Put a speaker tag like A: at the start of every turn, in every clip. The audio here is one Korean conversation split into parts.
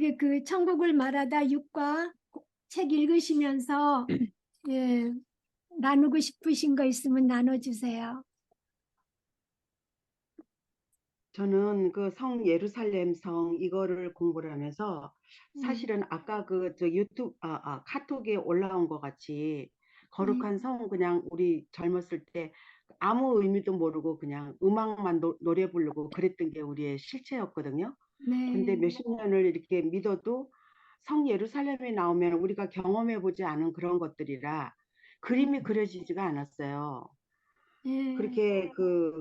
A: 이게 그 천국을 말하다 6과 책 읽으시면서 예, 나누고 싶으신 거 있으면 나눠주세요.
B: 저는 그 성 예루살렘 성 이거를 공부를 하면서
A: 네,
B: 사실은 아까 그 저 유튜브 카톡에 올라온 것 같이
A: 네,
B: 거룩한 성 그냥 우리 젊었을 때 아무 의미도 모르고 그냥 음악만 노래 부르고 그랬던 게 우리의 실체였거든요. 근데
A: 네,
B: 몇십 년을 이렇게 믿어도 성 예루살렘에 나오면 우리가 경험해 보지 않은 그런 것들이라
A: 네,
B: 그림이 그려지지가 않았어요.
A: 네,
B: 그렇게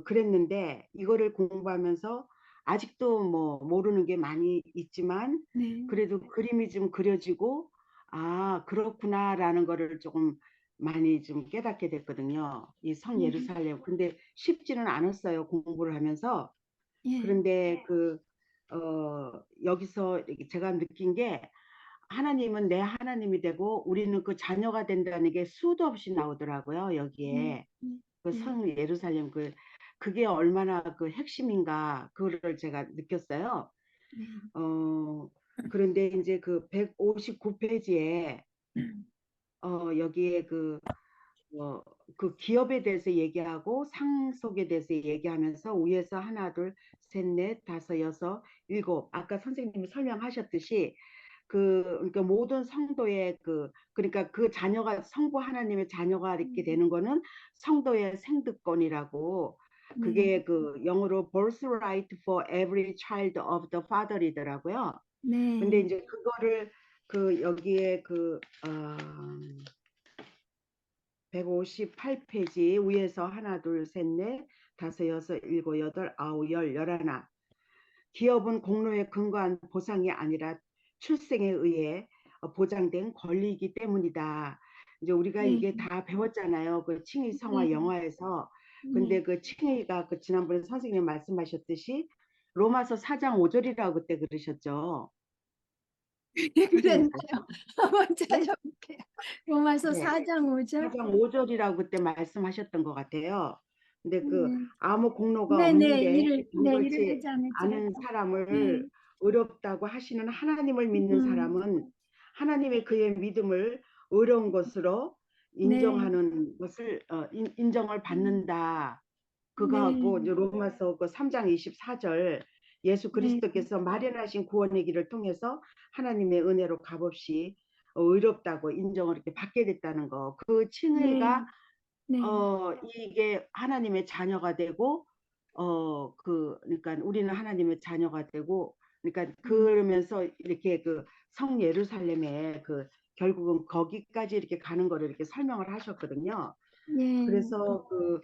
B: 그랬는데 이거를 공부하면서 아직도 뭐 모르는 게 많이 있지만
A: 네,
B: 그래도 그림이 좀 그려지고 아 그렇구나라는 거를 조금 많이 좀 깨닫게 됐거든요. 이 성
A: 네,
B: 예루살렘. 근데 쉽지는 않았어요. 공부를 하면서.
A: 예,
B: 그런데 여기서 제가 느낀 게 하나님은 내 하나님이 되고 우리는 그 자녀가 된다는 게 수도 없이 나오더라고요.
A: 네,
B: 여기에.
A: 네,
B: 그
A: 네,
B: 성 예루살렘 그게 얼마나 그 핵심인가 그거를 제가 느꼈어요.
A: 네,
B: 어 그런데 이제 그 159페이지에 여기에 어, 그 기업에 대해서 얘기하고 상속에 대해서 얘기하면서 위에서 하나 둘셋넷 다섯 여섯 일곱 아까 선생님이 설명하셨듯이 그러니까 모든 성도의 그러니까 그 자녀가 성부 하나님의 자녀가 이렇게 되는 거는 성도의 생득권이라고
A: 네,
B: 그게 그 영어로 birthright for every child of the father이더라고요. 근데
A: 네,
B: 이제 그거를 여기에 158페이지 위에서 하나 둘셋넷 다섯 여섯 일곱 여덟 아홉 열 열하나 기업은 공로에 근거한 보상이 아니라 출생에 의해 보장된 권리이기 때문이다. 이제 우리가
A: 네,
B: 이게 다 배웠잖아요. 그 칭의
A: 네,
B: 성화 영화에서.
A: 네.
B: 근데 그 칭의가 지난번에 선생님 말씀하셨듯이 로마서 4장 5절이라고 그때 그러셨죠. 선생님
A: 그랬나요? 한번
B: 네?
A: 찾아볼게요. 로마서
B: 네.
A: 4장 5절.
B: 4장 5절이라고 그때 말씀하셨던 것 같아요. 근데
A: 네,
B: 아무 공로가
A: 네,
B: 없는
A: 네,
B: 게
A: 일을
B: 정결치
A: 하지 않을지라도.
B: 않은
A: 네,
B: 사람을 의롭다고 하시는 하나님을 믿는
A: 음,
B: 사람은 하나님의 그의 믿음을 의로운 것으로
A: 네,
B: 인정하는 것을 인정을 받는다.
A: 네,
B: 그거하고 이제 로마서 그 3장 24절 예수
A: 네,
B: 그리스도께서 마련하신 구원의 길을 통해서 하나님의 은혜로 값없이 의롭다고 인정을 이렇게 받게 됐다는 거. 그
A: 네,
B: 칭의가
A: 네,
B: 이게 하나님의 자녀가 되고 그러니까 우리는 하나님의 자녀가 되고 그러니까
A: 음,
B: 그러면서 이렇게 그 성 예루살렘에 결국은 거기까지 이렇게 가는 거를 이렇게 설명을 하셨거든요.
A: 네,
B: 그래서 그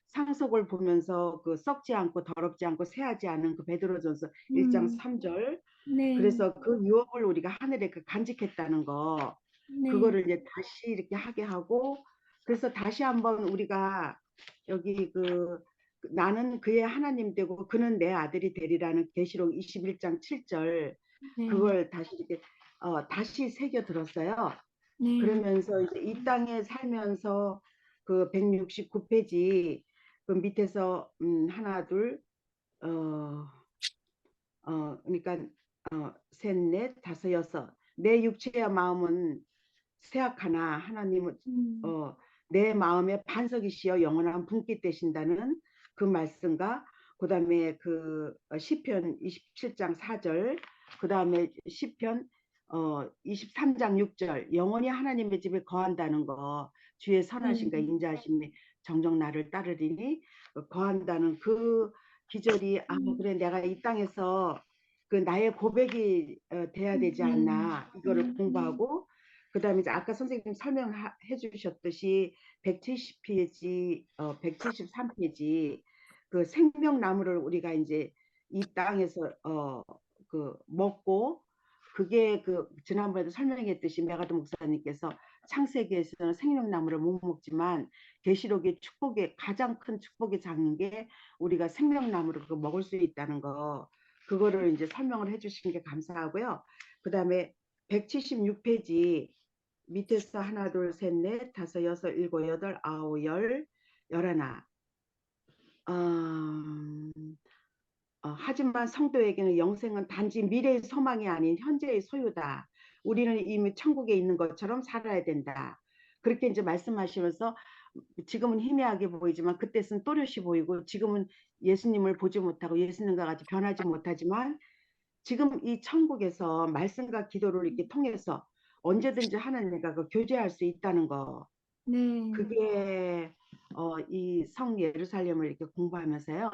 B: 상속을 보면서 그 썩지 않고 더럽지 않고 새하지 않은 그 베드로전서 1장
A: 음,
B: 3절
A: 네,
B: 그래서 그 유업을 우리가 하늘에 간직했다는 거
A: 네,
B: 그거를 이제 다시 이렇게 하게 하고 그래서 다시 한번 우리가 여기 나는 그의 하나님 되고 그는 내 아들이 되리라는 계시록 21장 7절
A: 네,
B: 그걸 다시 이렇게 다시 새겨 들었어요.
A: 네,
B: 그러면서 이제 이 땅에 살면서 그 169페이지 그 밑에서 하나 둘어 그러니까 셋, 넷, 다섯, 여섯. 내 육체와 마음은 쇠약하나 하나님은
A: 음,
B: 어, 내 마음의 반석이시여 영원한 분깃 되신다는 그 말씀과 그다음에 시편 27장 4절 그다음에 시편 23장 6절 영원히 하나님의 집에 거한다는 거 주의
A: 네,
B: 선하심과 인자하심이 정정 나를 따르리니 거한다는 그 기절이
A: 음,
B: 그래 내가 이 땅에서 나의 고백이 돼야 되지 않나 이거를 공부하고 그다음에 이제 아까 선생님 설명해 주셨듯이 170페이지, 173페이지 그 생명나무를 우리가 이제 이 땅에서 먹고 그게 지난번에도 설명했듯이 메가드 목사님께서 창세기에서는 생명나무를 못 먹지만 계시록의 축복의 가장 큰 축복의 장인 게 우리가 생명나무를 먹을 수 있다는 거 그거를 이제 설명을 해주신 게 감사하고요. 그다음에 176페이지 밑에서 하나 둘셋넷 다섯 여섯 일곱 여덟 아홉 열 열하나 하지만 성도에게는 영생은 단지 미래의 소망이 아닌 현재의 소유다. 우리는 이미 천국에 있는 것처럼 살아야 된다. 그렇게 이제 말씀하시면서 지금은 희미하게 보이지만 그때는 또렷이 보이고 지금은 예수님을 보지 못하고 예수님과 같이 변하지 못하지만 지금 이 천국에서 말씀과 기도를 이렇게 통해서 언제든지 하나님과 그 교제할 수 있다는 거.
A: 네,
B: 그게 이 성 예루살렘을 이렇게 공부하면서요.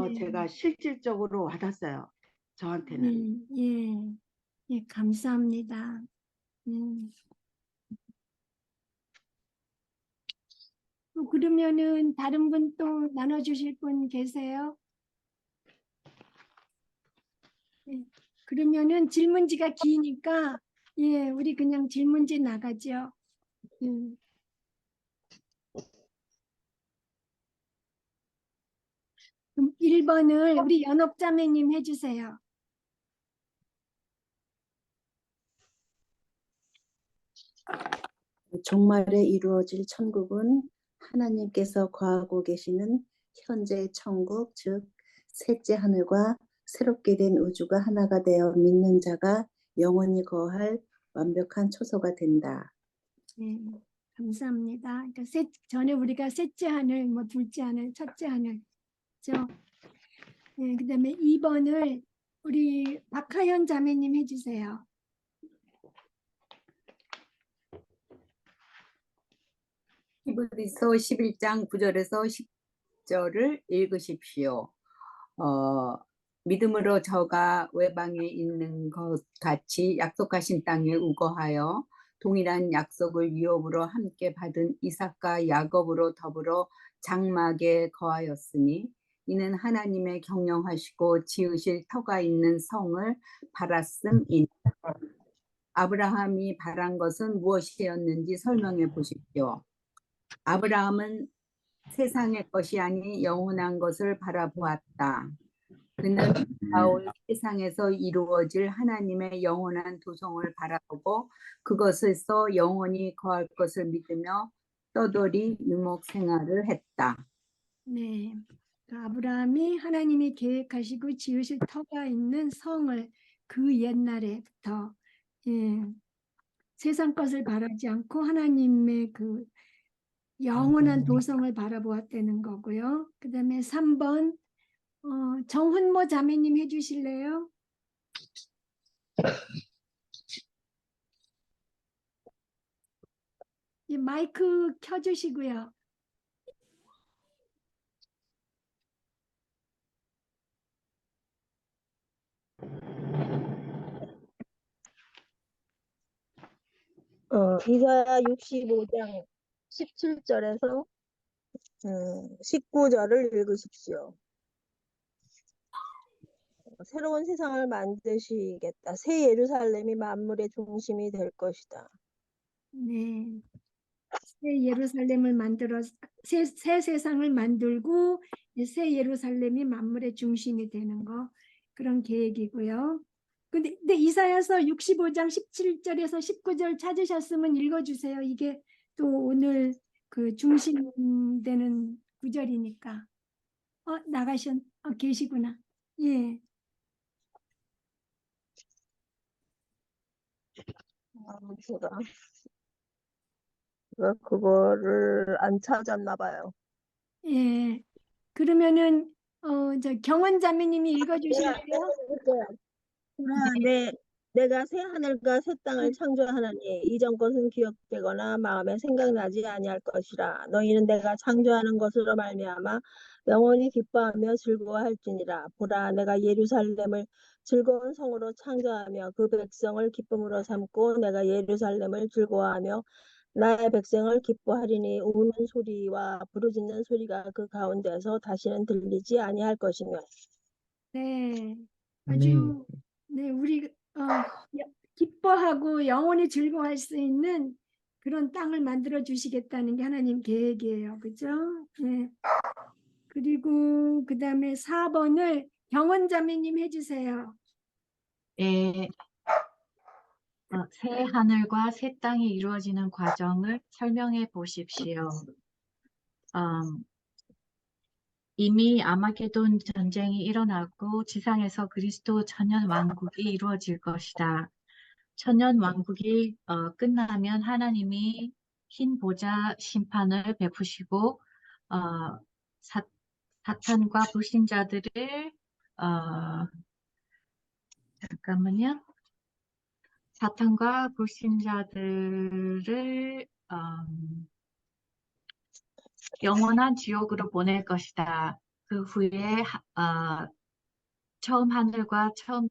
A: 네,
B: 제가 실질적으로 와닿았어요. 저한테는.
A: 예, 예, 감사합니다. 그러면은 다른 분 또 나눠주실 분 계세요? 예, 그러면은 질문지가 기니까 예, 우리 그냥 질문지 나가죠. 음. 그럼 1번을 우리 연옥자매님 해주세요.
C: 종말에 이루어질 천국은 하나님께서 거하고 계시는 현재 천국, 즉 셋째 하늘과 새롭게 된 우주가 하나가 되어 믿는 자가 영원히 거할 완벽한 초소가 된다.
A: 네, 감사합니다. 그러니까 전에 우리가 셋째 하늘, 뭐 둘째 하늘, 첫째 하늘, 죠. 네, 그다음에 2번을 우리 박하연 자매님 해주세요.
D: 히브리서 11장 9절에서 10절을 읽으십시오. 믿음으로 저가 외방에 있는 것 같이 약속하신 땅에 우거하여 동일한 약속을 유업으로 함께 받은 이삭과 야곱으로 더불어 장막에 거하였으니 이는 하나님의 경영하시고 지으실 터가 있는 성을 바랐음이니 아브라함이 바란 것은 무엇이었는지 설명해 보십시오. 아브라함은 세상의 것이 아닌 영원한 것을 바라보았다. 그는 다올 세상에서 이루어질 하나님의 영원한 도성을 바라보고 그것에서 영원히 거할 것을 믿으며 떠돌이 유목 생활을 했다.
A: 네, 그러니까 아브라함이 하나님이 계획하시고 지으실 터가 있는 성을 그 옛날에부터 예, 세상 것을 바라지 않고 하나님의 그 영원한 도성을 바라보았다는 거고요. 그 다음에 3번 정훈모 자매님 해주실래요? 예, 마이크 켜주시고요.
E: 이사야 65장 17절에서 19절을 읽으십시오. 새로운 세상을 만드시겠다. 새 예루살렘이 만물의 중심이 될 것이다.
A: 네, 새 예루살렘을 만들어 새 세상을 만들고 새 예루살렘이 만물의 중심이 되는 거 그런 계획이고요. 근데 이사야서 65장 17절에서 19절 찾으셨으면 읽어주세요. 이게 또 오늘 그 중심되는 구절이니까. 계시구나. 예.
E: 제가 그거를 안 찾았나 봐요.
A: 예. 그러면은 저 경원 자매님이 읽어주실래요?
E: 내가 새 하늘과 새 땅을 창조하나니 이전 것은 기억되거나 마음에 생각나지 아니할 것이라. 너희는 내가 창조하는 것으로 말미암아 영원히 기뻐하며 즐거워할지니라. 보라, 내가 예루살렘을 즐거운 성으로 창조하며 그 백성을 기쁨으로 삼고 내가 예루살렘을 즐거워하며 나의 백성을 기뻐하리니 우는 소리와 부르짖는 소리가 그 가운데서 다시는 들리지 아니할 것이며.
A: 네. 아주 네, 우리 기뻐하고 영원히 즐거워할 수 있는 그런 땅을 만들어 주시겠다는 게 하나님 계획이에요. 그죠? 네. 그리고 그다음에 4번을 경원 자매님 해주세요.
F: 예, 새 하늘과 새 땅이 이루어지는 과정을 설명해 보십시오. 이미 아마게돈 전쟁이 일어나고 지상에서 그리스도 천년 왕국이 이루어질 것이다. 천년 왕국이 끝나면 하나님이 흰 보좌 심판을 베푸시고 사탄과 불신자들을 잠깐만요. 사탄과 불신자들을 영원한 지옥으로 보낼 것이다. 그 후에 처음 하늘과 처음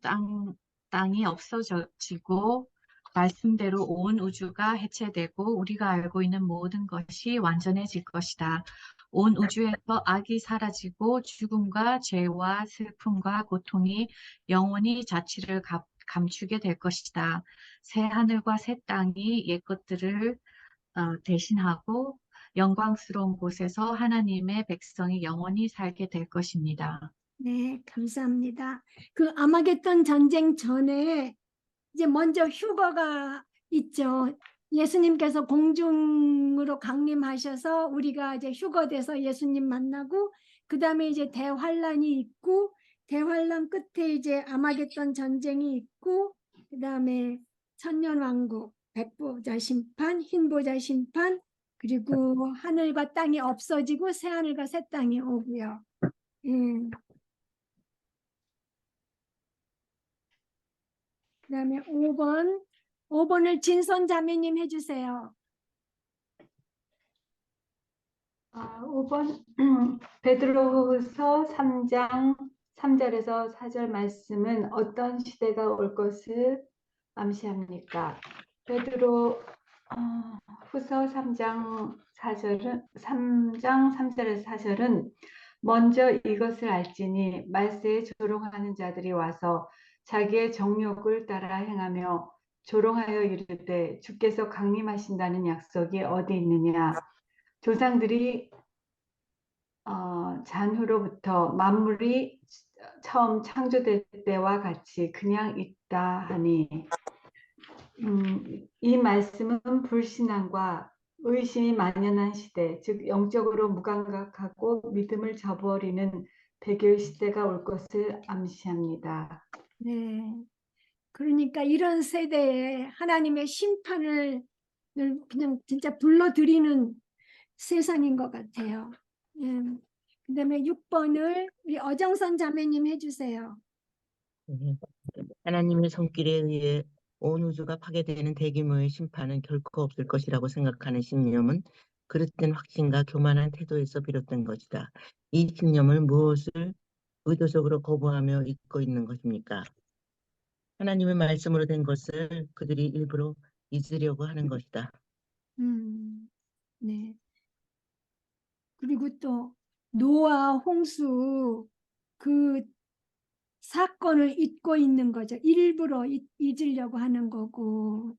F: 땅이 없어지고 말씀대로 온 우주가 해체되고 우리가 알고 있는 모든 것이 완전해질 것이다. 온 우주에서 악이 사라지고 죽음과 죄와 슬픔과 고통이 영원히 자취를 감추게 될 것이다. 새 하늘과 새 땅이 옛 것들을 대신하고 영광스러운 곳에서 하나님의 백성이 영원히 살게 될 것입니다.
A: 네, 감사합니다. 그 아마겟돈 전쟁 전에 이제 먼저 휴거가 있죠. 예수님께서 공중으로 강림하셔서 우리가 이제 휴거돼서 예수님 만나고 그 다음에 이제 대환란이 있고 대환란 끝에 이제 아마겟돈 전쟁이 있고 그 다음에 천년왕국, 백보자 심판, 흰보자 심판 그리고 하늘과 땅이 없어지고 새 하늘과 새 땅이 오고요. 그다음에 5번을 진선 자매님 해주세요.
G: 5번 베드로후서 3장 3절에서 4절 말씀은 어떤 시대가 올 것을 암시합니까? 베드로 후서 3장 3절에서 4절은 먼저 이것을 알지니 말세에 조롱하는 자들이 와서 자기의 정욕을 따라 행하며 조롱하여 이르되 주께서 강림하신다는 약속이 어디 있느냐? 조상들이 잔후로부터 만물이 처음 창조될 때와 같이 그냥 있다 하니 이 말씀은 불신앙과 의심이 만연한 시대, 즉 영적으로 무감각하고 믿음을 저버리는 배교의 시대가 올 것을 암시합니다.
A: 네. 그러니까 이런 세대에 하나님의 심판을 그냥 진짜 불러들이는 세상인 것 같아요. 그다음에 6번을 우리 어정선 자매님 해주세요.
H: 하나님의 손길에 의해 온 우주가 파괴되는 대규모의 심판은 결코 없을 것이라고 생각하는 신념은 그릇된 확신과 교만한 태도에서 비롯된 것이다. 이 신념을 무엇을 의도적으로 거부하며 잊고 있는 것입니까? 하나님의 말씀으로 된 것을 그들이 일부러 잊으려고 하는 것이다.
A: 네. 그리고 또 노아 홍수 그 사건을 잊고 있는 거죠. 일부러 잊으려고 하는 거고.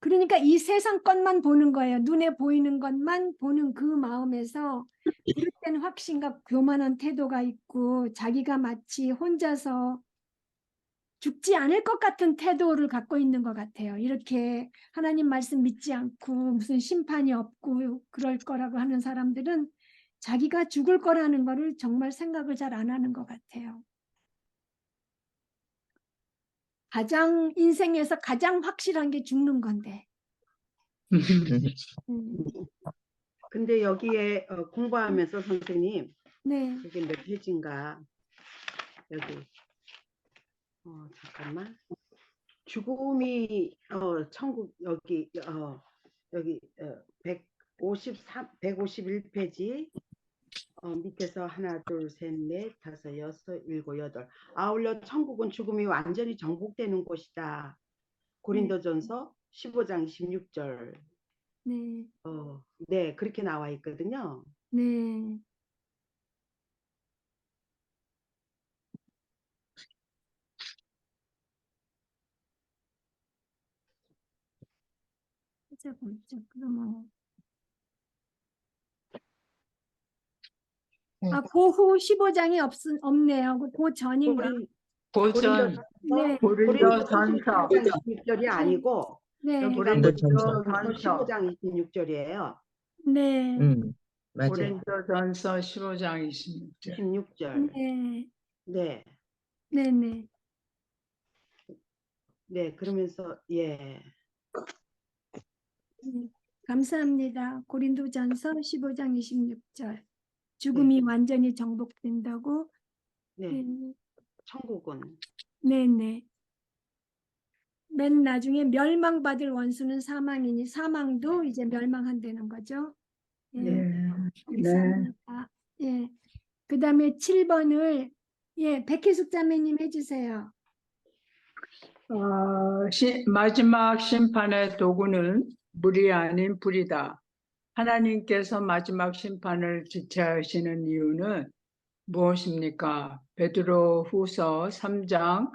A: 그러니까 이 세상 것만 보는 거예요. 눈에 보이는 것만 보는 그 마음에서 그릇된 확신과 교만한 태도가 있고 자기가 마치 혼자서 죽지 않을 것 같은 태도를 갖고 있는 것 같아요. 이렇게 하나님 말씀 믿지 않고 무슨 심판이 없고 그럴 거라고 하는 사람들은 자기가 죽을 거라는 거를 정말 생각을 잘 안 하는 것 같아요. 인생에서 가장 확실한 게 죽는 건데.
B: 근데 여기에 공부하면서 선생님,
A: 네.
B: 여기 몇 페이지인가? 여기 잠깐만. 죽음이 천국 여기 151페이지 밑에서 하나 둘 셋 넷 다섯 여섯 일곱 여덟 아울러 천국은 죽음이 완전히 정복되는 곳이다. 고린도전서 15장 26절.
A: 네.
B: 네, 그렇게 나와 있거든요.
A: 네. 그러면 고후 15장이 없네요. 그 전인가?
B: 고전.
A: 네.
B: 고린도전서 26절이 아니고
A: 네.
B: 여기가
H: 고린도전서
B: 15장 26절이에요.
A: 네.
H: 맞아요.
I: 고린도전서 15장 26절.
B: 16절.
A: 네,
B: 네.
A: 네, 네.
B: 네. 그러면서 예.
A: 감사합니다. 고린도전서 15장 26절. 죽음이 완전히 정복된다고.
B: 네.
A: 네,
B: 천국은
A: 네, 네. 맨 나중에 멸망받을 원수는 사망이니 사망도 이제 멸망한다는 거죠. 예,
I: 네.
A: 감사합니다. 예. 그다음에 7번을 백혜숙 자매님 해주세요.
I: 마지막 심판의 도구는 물이 아닌 불이다. 하나님께서 마지막 심판을 지체하시는 이유는 무엇입니까? 베드로후서 3장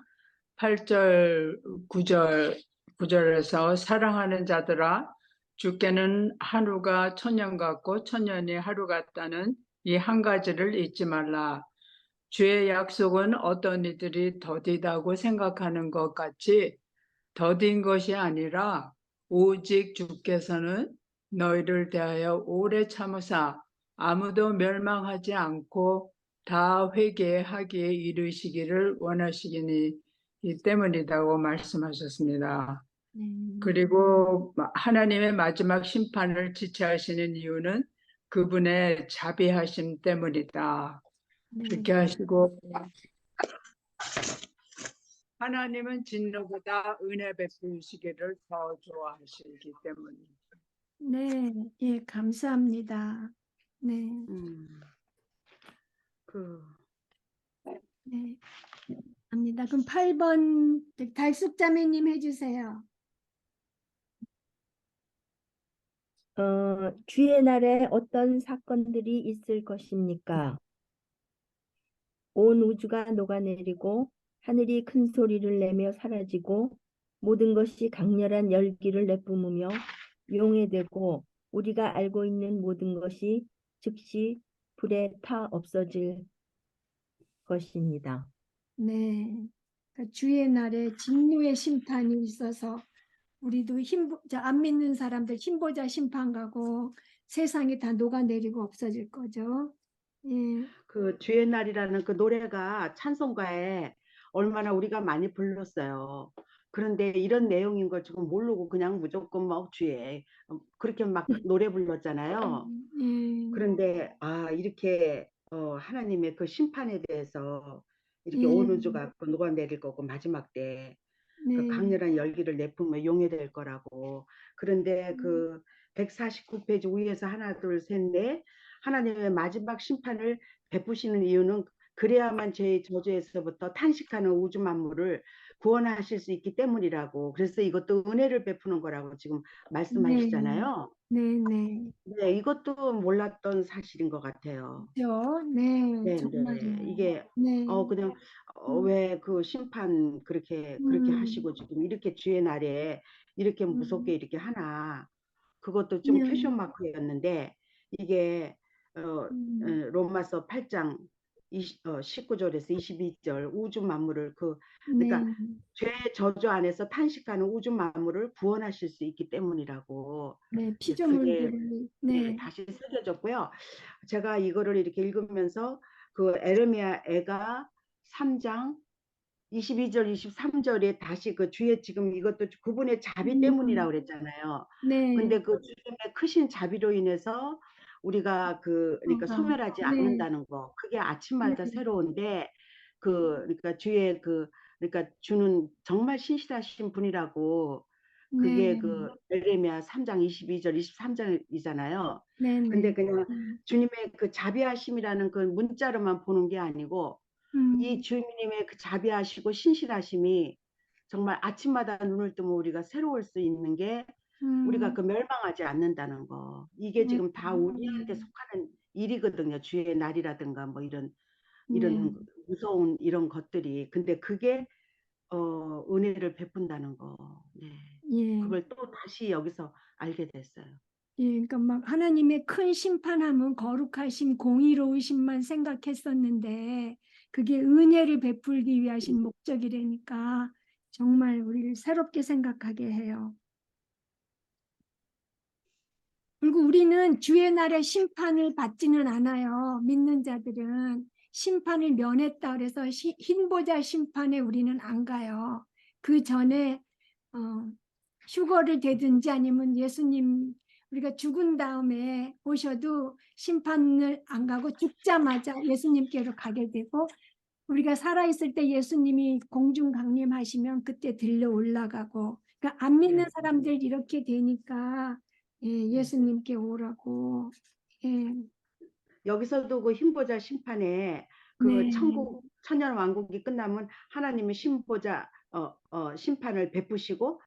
I: 8절 9절에서 사랑하는 자들아 주께는 하루가 천년 같고 천년이 하루 같다는 이 한 가지를 잊지 말라. 주의 약속은 어떤 이들이 더디다고 생각하는 것 같이 더딘 것이 아니라 오직 주께서는 너희를 대하여 오래 참으사 아무도 멸망하지 않고 다 회개하기에 이르시기를 원하시기니 이 때문이라고 말씀하셨습니다. 그리고 하나님의 마지막 심판을 지체하시는 이유는 그분의 자비하심 때문이다. 그렇게 하시고 하나님은 진노보다 은혜 베푸시기를 더 좋아하시기 때문입니다.
A: 네, 예, 감사합니다. 네, 네, 합니다. 그럼 8번 달숙 자매님 해주세요.
J: 주의 날에 어떤 사건들이 있을 것입니까? 온 우주가 녹아내리고 하늘이 큰 소리를 내며 사라지고 모든 것이 강렬한 열기를 내뿜으며 용해되고 우리가 알고 있는 모든 것이 즉시 불에 타 없어질 것입니다.
A: 네, 그러니까 주의 날에 진노의 심판이 있어서 우리도 안 믿는 사람들 힘보자 심판 가고 세상이 다 녹아내리고 없어질 거죠. 예,
B: 그 주의 날이라는 그 노래가 찬송가에 얼마나 우리가 많이 불렀어요. 그런데 이런 내용인 걸 지금 모르고 그냥 무조건 막 주의 그렇게 막 노래 불렀잖아요. 그런데 이렇게 하나님의 그 심판에 대해서 이렇게 온 우주가 녹아내릴 거고 마지막 때 그 강렬한 열기를 내뿜으며 용해될 거라고. 그런데 그 149페이지 위에서 하나 둘 셋 넷 하나님의 마지막 심판을 베푸시는 이유는 그래야만 죄의 저주에서부터 탄식하는 우주 만물을 구원하실 수 있기 때문이라고. 그래서 이것도 은혜를 베푸는 거라고 지금 말씀하시잖아요.
A: 네.
B: 네, 이것도 몰랐던 사실인 것 같아요.
A: 그렇죠. 네,
B: 네,
A: 정말요.
B: 이게
A: 네.
B: 그냥 왜 그 심판 그렇게 하시고 지금 이렇게 주의 날에 이렇게 무섭게 이렇게 하나. 그것도 좀 퀘션 마크였는데 이게 로마서 8장 19절에서 22절 우주 만물을 그러니까 죄 저주 안에서 탄식하는 우주 만물을 구원하실 수 있기 때문이라고.
A: 네,
B: 그게
A: 피조물들이
B: 다시 새겨졌고요. 제가 이거를 이렇게 읽으면서 그 에레미야 애가 3장 22절 23절에 다시 그 주의 지금 이것도 그분의 자비 때문이라고 그랬잖아요.
A: 네.
B: 근데 그 주님의 크신 자비로 인해서 우리가 그러니까 소멸하지 않는다는 거. 그게 아침마다 새로운데 그러니까 주의 그러니까 주는 정말 신실하신 분이라고. 그게 그 에레미야 3장 22절 23장이잖아요. 근데 그냥 주님의 그 자비하심이라는 그 문자로만 보는 게 아니고 이 주님의 그 자비하시고 신실하심이 정말 아침마다 눈을 뜨면 우리가 새로울 수 있는 게 우리가 그 멸망하지 않는다는 거. 이게 지금 다 우리한테 속하는 일이거든요. 주의 날이라든가 뭐 이런 무서운 이런 것들이. 근데 그게 은혜를 베푼다는 거. 네. 그걸 또 다시 여기서 알게 됐어요.
A: 예, 그러니까 막 하나님의 큰 심판함은 거룩하심, 공의로우심만 생각했었는데 그게 은혜를 베풀기 위하신 목적이라니까 정말 우리를 새롭게 생각하게 해요. 그리고 우리는 주의 날에 심판을 받지는 않아요. 믿는 자들은 심판을 면했다 그래서 흰보자 심판에 우리는 안 가요. 그 전에 휴거를 대든지 아니면 예수님 우리가 죽은 다음에 오셔도 심판을 안 가고 죽자마자 예수님께로 가게 되고, 우리가 살아있을 때 예수님이 공중 강림하시면 그때 들려 올라가고, 그러니까 안 믿는 사람들 이렇게 되니까 예수님께 오라고. 예.
B: 여기서도 그 흰보자 심판에 그
A: 네.
B: 천국 천년 왕국이 끝나면 하나님이 흰보자 심판을 베푸시고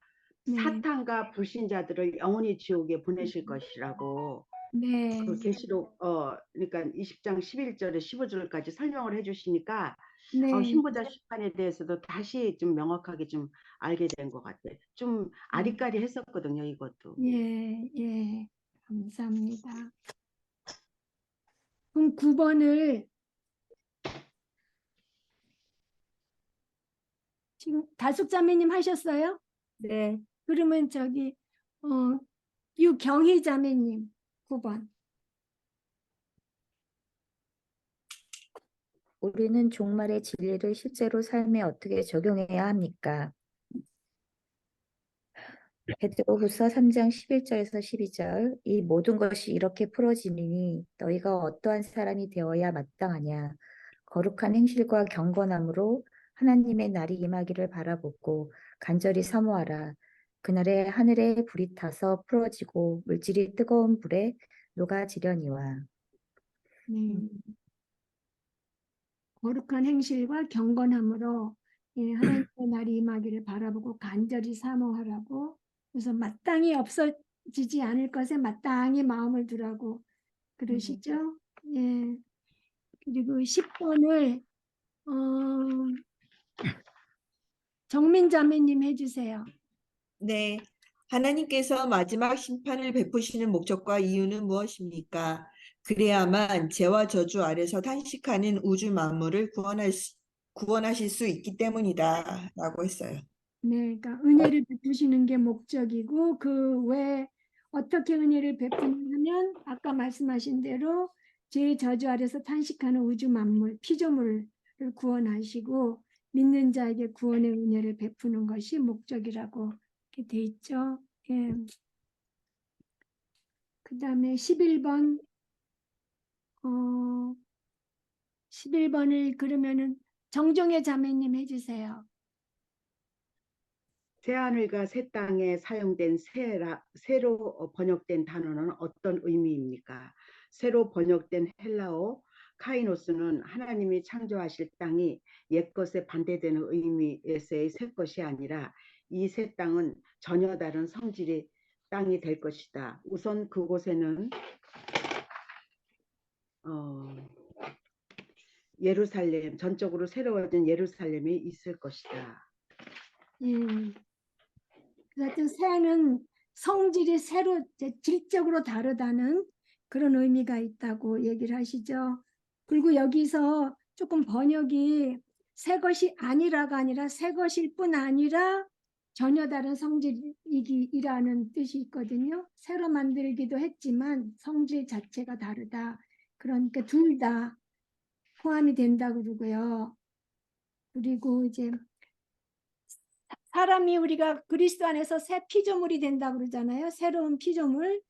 A: 네.
B: 사탄과 불신자들을 영원히 지옥에 보내실 것이라고
A: 네.
B: 그 계시록 그러니까 20장 11절에 15절까지 설명을 해주시니까
A: 네.
B: 흰보자 심판에 대해서도 다시 좀 명확하게 좀 알게 된 것 같아요. 좀 아리까리 했었거든요, 이것도.
A: 예, 예. 감사합니다. 그럼 9번을 지금 다숙자매님 하셨어요?
J: 네.
A: 그러면 저기 유경희 자매님 9번.
K: 우리는 종말의 진리를 실제로 삶에 어떻게 적용해야 합니까? 베드로후서 3장 11절에서 12절 이 모든 것이 이렇게 풀어지니 너희가 어떠한 사람이 되어야 마땅하냐 거룩한 행실과 경건함으로 하나님의 날이 임하기를 바라보고 간절히 사모하라. 그날에 하늘에 불이 타서 풀어지고 물질이 뜨거운 불에 녹아지려니와.
A: 거룩한 행실과 경건함으로 하나님의 날이 임하기를 바라보고 간절히 사모하라고. 그래서 마땅히 없어지지 않을 것에 마땅히 마음을 두라고 그러시죠. 예. 그리고 10번을 정민 자매님 해주세요.
L: 네. 하나님께서 마지막 심판을 베푸시는 목적과 이유는 무엇입니까? 그래야만 죄와 저주 아래서 탄식하는 우주 만물을 구원하실 수 있기 때문이다. 라고 했어요.
A: 네, 그러니까 은혜를 베푸시는 게 목적이고 그 외에 어떻게 은혜를 베푸냐면 아까 말씀하신 대로 죄의 저주 아래서 탄식하는 우주 만물, 피조물을 구원하시고 믿는 자에게 구원의 은혜를 베푸는 것이 목적이라고 이렇게 돼 있죠. 예. 그 다음에 11번 11번을 그러면은 정종의 자매님 해주세요.
B: 새하늘과 새 땅에 사용된 새로 번역된 단어는 어떤 의미입니까? 새로 번역된 헬라어 카이노스는 하나님이 창조하실 땅이 옛것에 반대되는 의미에서의 새 것이 아니라 이 새 땅은 전혀 다른 성질의 땅이 될 것이다. 우선 그곳에는 예루살렘, 전적으로 새로워진 예루살렘이 있을 것이다.
A: 하여튼 새는 성질이 새로 질적으로 다르다는 그런 의미가 있다고 얘기를 하시죠. 그리고 여기서 조금 번역이 새 것이 아니라가 아니라 새 것일 뿐 아니라 전혀 다른 성질이라는 뜻이 있거든요. 새로 만들기도 했지만 성질 자체가 다르다. 그러니까 둘 다 포함이 된다고 그러고요. 그리고 이제 사람이 우리가 그리스도 안에서 새 피조물이 된다고 그러잖아요. 새로운 피조물.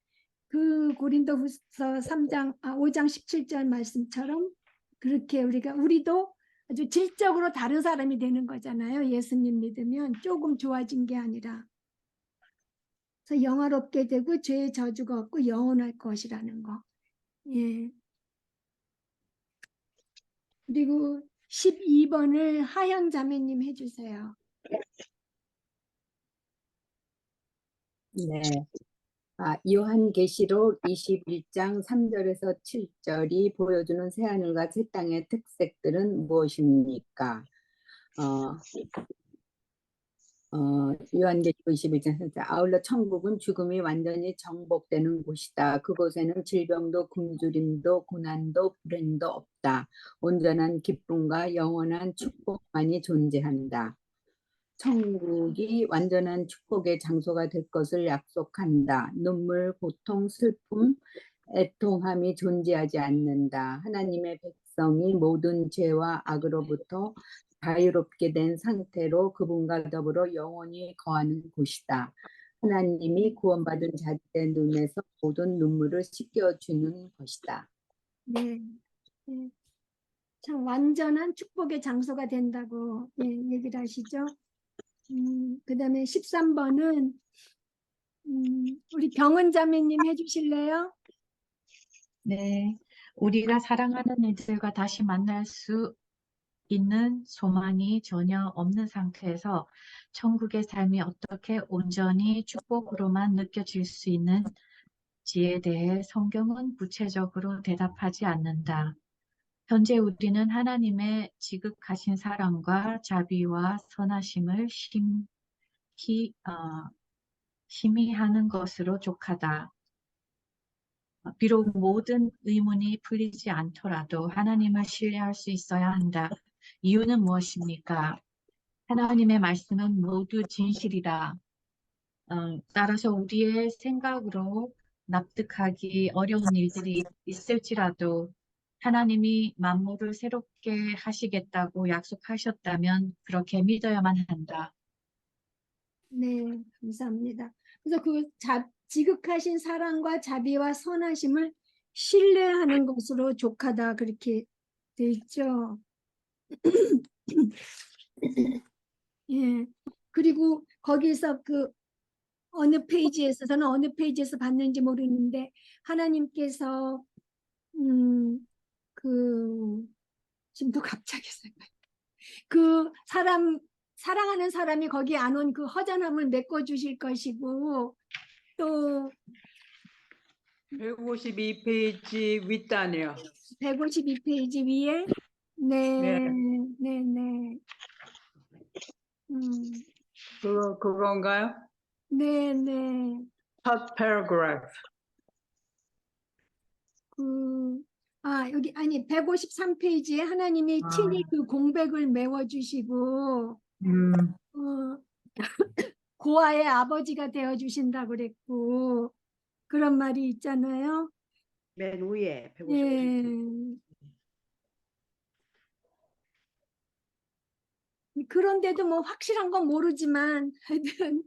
A: 그 고린도후서 5장 17절 말씀처럼 그렇게 우리도 아주 질적으로 다른 사람이 되는 거잖아요. 예수님 믿으면 조금 좋아진 게 아니라. 그래서 영화롭게 되고 죄의 저주가 없고 영원할 것이라는 거. 예. 그리고 12번을 하영 자매님 해주세요.
D: 네. 요한계시록 21장 3절에서 7절이 보여주는 새하늘과 새 땅의 특색들은 무엇입니까? 요한계시록 21장 3절 아울러 천국은 죽음이 완전히 정복되는 곳이다. 그곳에는 질병도 굶주림도 고난도 불행도 없다. 온전한 기쁨과 영원한 축복만이 존재한다. 천국이 완전한 축복의 장소가 될 것을 약속한다. 눈물, 고통, 슬픔, 애통함이 존재하지 않는다. 하나님의 백성이 모든 죄와 악으로부터 자유롭게 된 상태로 그분과 더불어 영원히 거하는 곳이다. 하나님이 구원받은 자들의 눈에서 모든 눈물을 씻겨주는 것이다.
A: 네. 네. 참 완전한 축복의 장소가 된다고 얘기를 하시죠. 그다음에 13번은 우리 병은 자매님 해주실래요?
F: 네, 우리가 사랑하는 이들과 다시 만날 수 있는 소망이 전혀 없는 상태에서 천국의 삶이 어떻게 온전히 축복으로만 느껴질 수 있는지에 대해 성경은 구체적으로 대답하지 않는다. 현재 우리는 하나님의 지극하신 사랑과 자비와 선하심을 심히 하는 것으로 족하다. 비록 모든 의문이 풀리지 않더라도 하나님을 신뢰할 수 있어야 한다. 이유는 무엇입니까? 하나님의 말씀은 모두 진실이다. 따라서 우리의 생각으로 납득하기 어려운 일들이 있을지라도 하나님이 만물을 새롭게 하시겠다고 약속하셨다면 그렇게 믿어야만 한다.
A: 네, 감사합니다. 그래서 그 지극하신 사랑과 자비와 선하심을 신뢰하는 것으로 족하다 그렇게 돼 있죠. 예. 그리고 거기서 그 어느 페이지에서 저는 어느 페이지에서 봤는지 모르는데 하나님께서 지금 또 갑자기 생각. 그 사랑하는 사람이 거기 안 온 그 허전함을 메꿔주실 것이고 또
I: 152페이지 윗단이요.
A: 152페이지 위에 네,
I: 네.
A: 네, 네.
I: 그건가요?
A: 네, 네.
I: 첫 paragraph.
A: 여기 아니 153페이지에 하나님이 친히 그 공백을 메워주시고 고아의 아버지가 되어 주신다고 그랬고 그런 말이 있잖아요.
B: 맨 위에 150.
A: 예. 그런데도 뭐 확실한 건 모르지만 하여튼